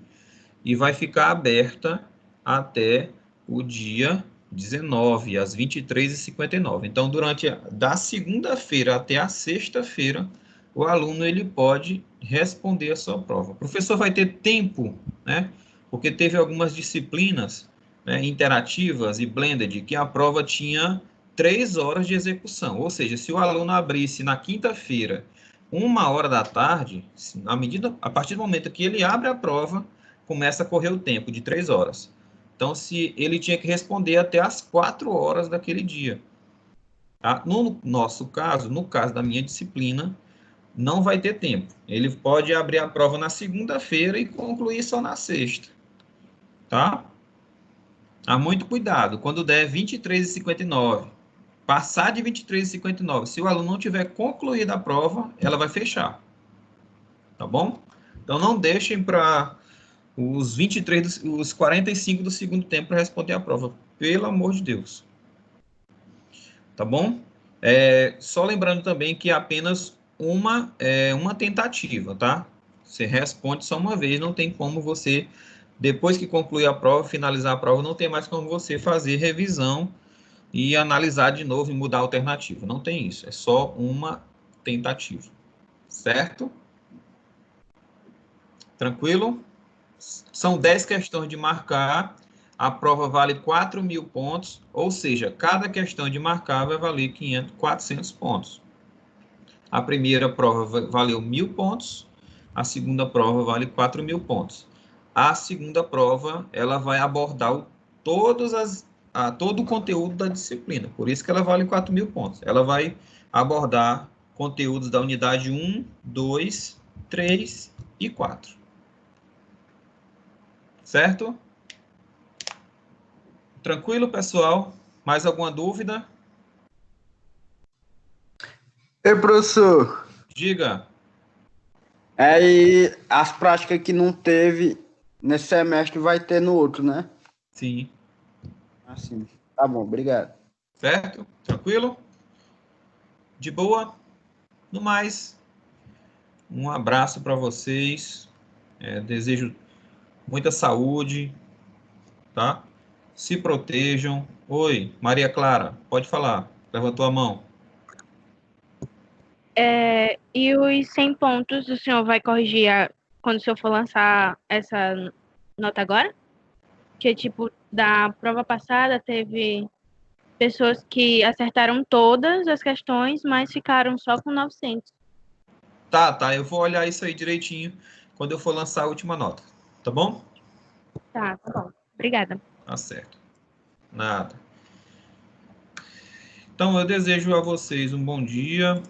e vai ficar aberta até o dia 19, às 23h59. Então, da segunda-feira até a sexta-feira, o aluno ele pode responder a sua prova. O professor vai ter tempo, né? Porque teve algumas disciplinas, né, interativas e blended, que a prova tinha 3 horas de execução. Ou seja, se o aluno abrisse na quinta-feira, 13h, a partir do momento que ele abre a prova, começa a correr o tempo de 3 horas. Então, se ele tinha que responder até as 4 horas daquele dia. Tá? No nosso caso, no caso da minha disciplina, não vai ter tempo. Ele pode abrir a prova na segunda-feira e concluir só na sexta. Tá? Muito cuidado. Quando der 23h59, passar de 23h59, se o aluno não tiver concluído a prova, ela vai fechar. Tá bom? Então, não deixem para os 45 do segundo tempo para responder a prova. Pelo amor de Deus. Tá bom? Só lembrando também que é apenas uma tentativa, tá? Você responde só uma vez, não tem como você, depois que concluir a prova, finalizar a prova, não tem mais como você fazer revisão e analisar de novo e mudar a alternativa. Não tem isso, é só uma tentativa. Certo? Tranquilo? São 10 questões de marcar, a prova vale 4.000 pontos, ou seja, cada questão de marcar vai valer 400 pontos. A primeira prova valeu 1.000 pontos, a segunda prova vale 4.000 pontos. A segunda prova, ela vai abordar todo o conteúdo da disciplina, por isso que ela vale 4.000 pontos. Ela vai abordar conteúdos da unidade 1, 2, 3 e 4. Certo? Tranquilo, pessoal? Mais alguma dúvida? Ei, professor, Diga. aí as práticas que não teve nesse semestre vai ter no outro, né? Sim. Assim, tá bom, obrigado. Certo? Tranquilo? De boa? No mais, um abraço para vocês. Desejo muita saúde, tá? Se protejam. Oi, Maria Clara, pode falar. Levantou a mão. E os 100 pontos o senhor vai corrigir quando o senhor for lançar essa nota agora? Que, tipo, da prova passada teve pessoas que acertaram todas as questões, mas ficaram só com 900. Tá, eu vou olhar isso aí direitinho quando eu for lançar a última nota. Tá bom? Tá bom. Obrigada. Tá certo. Nada. Então, eu desejo a vocês um bom dia.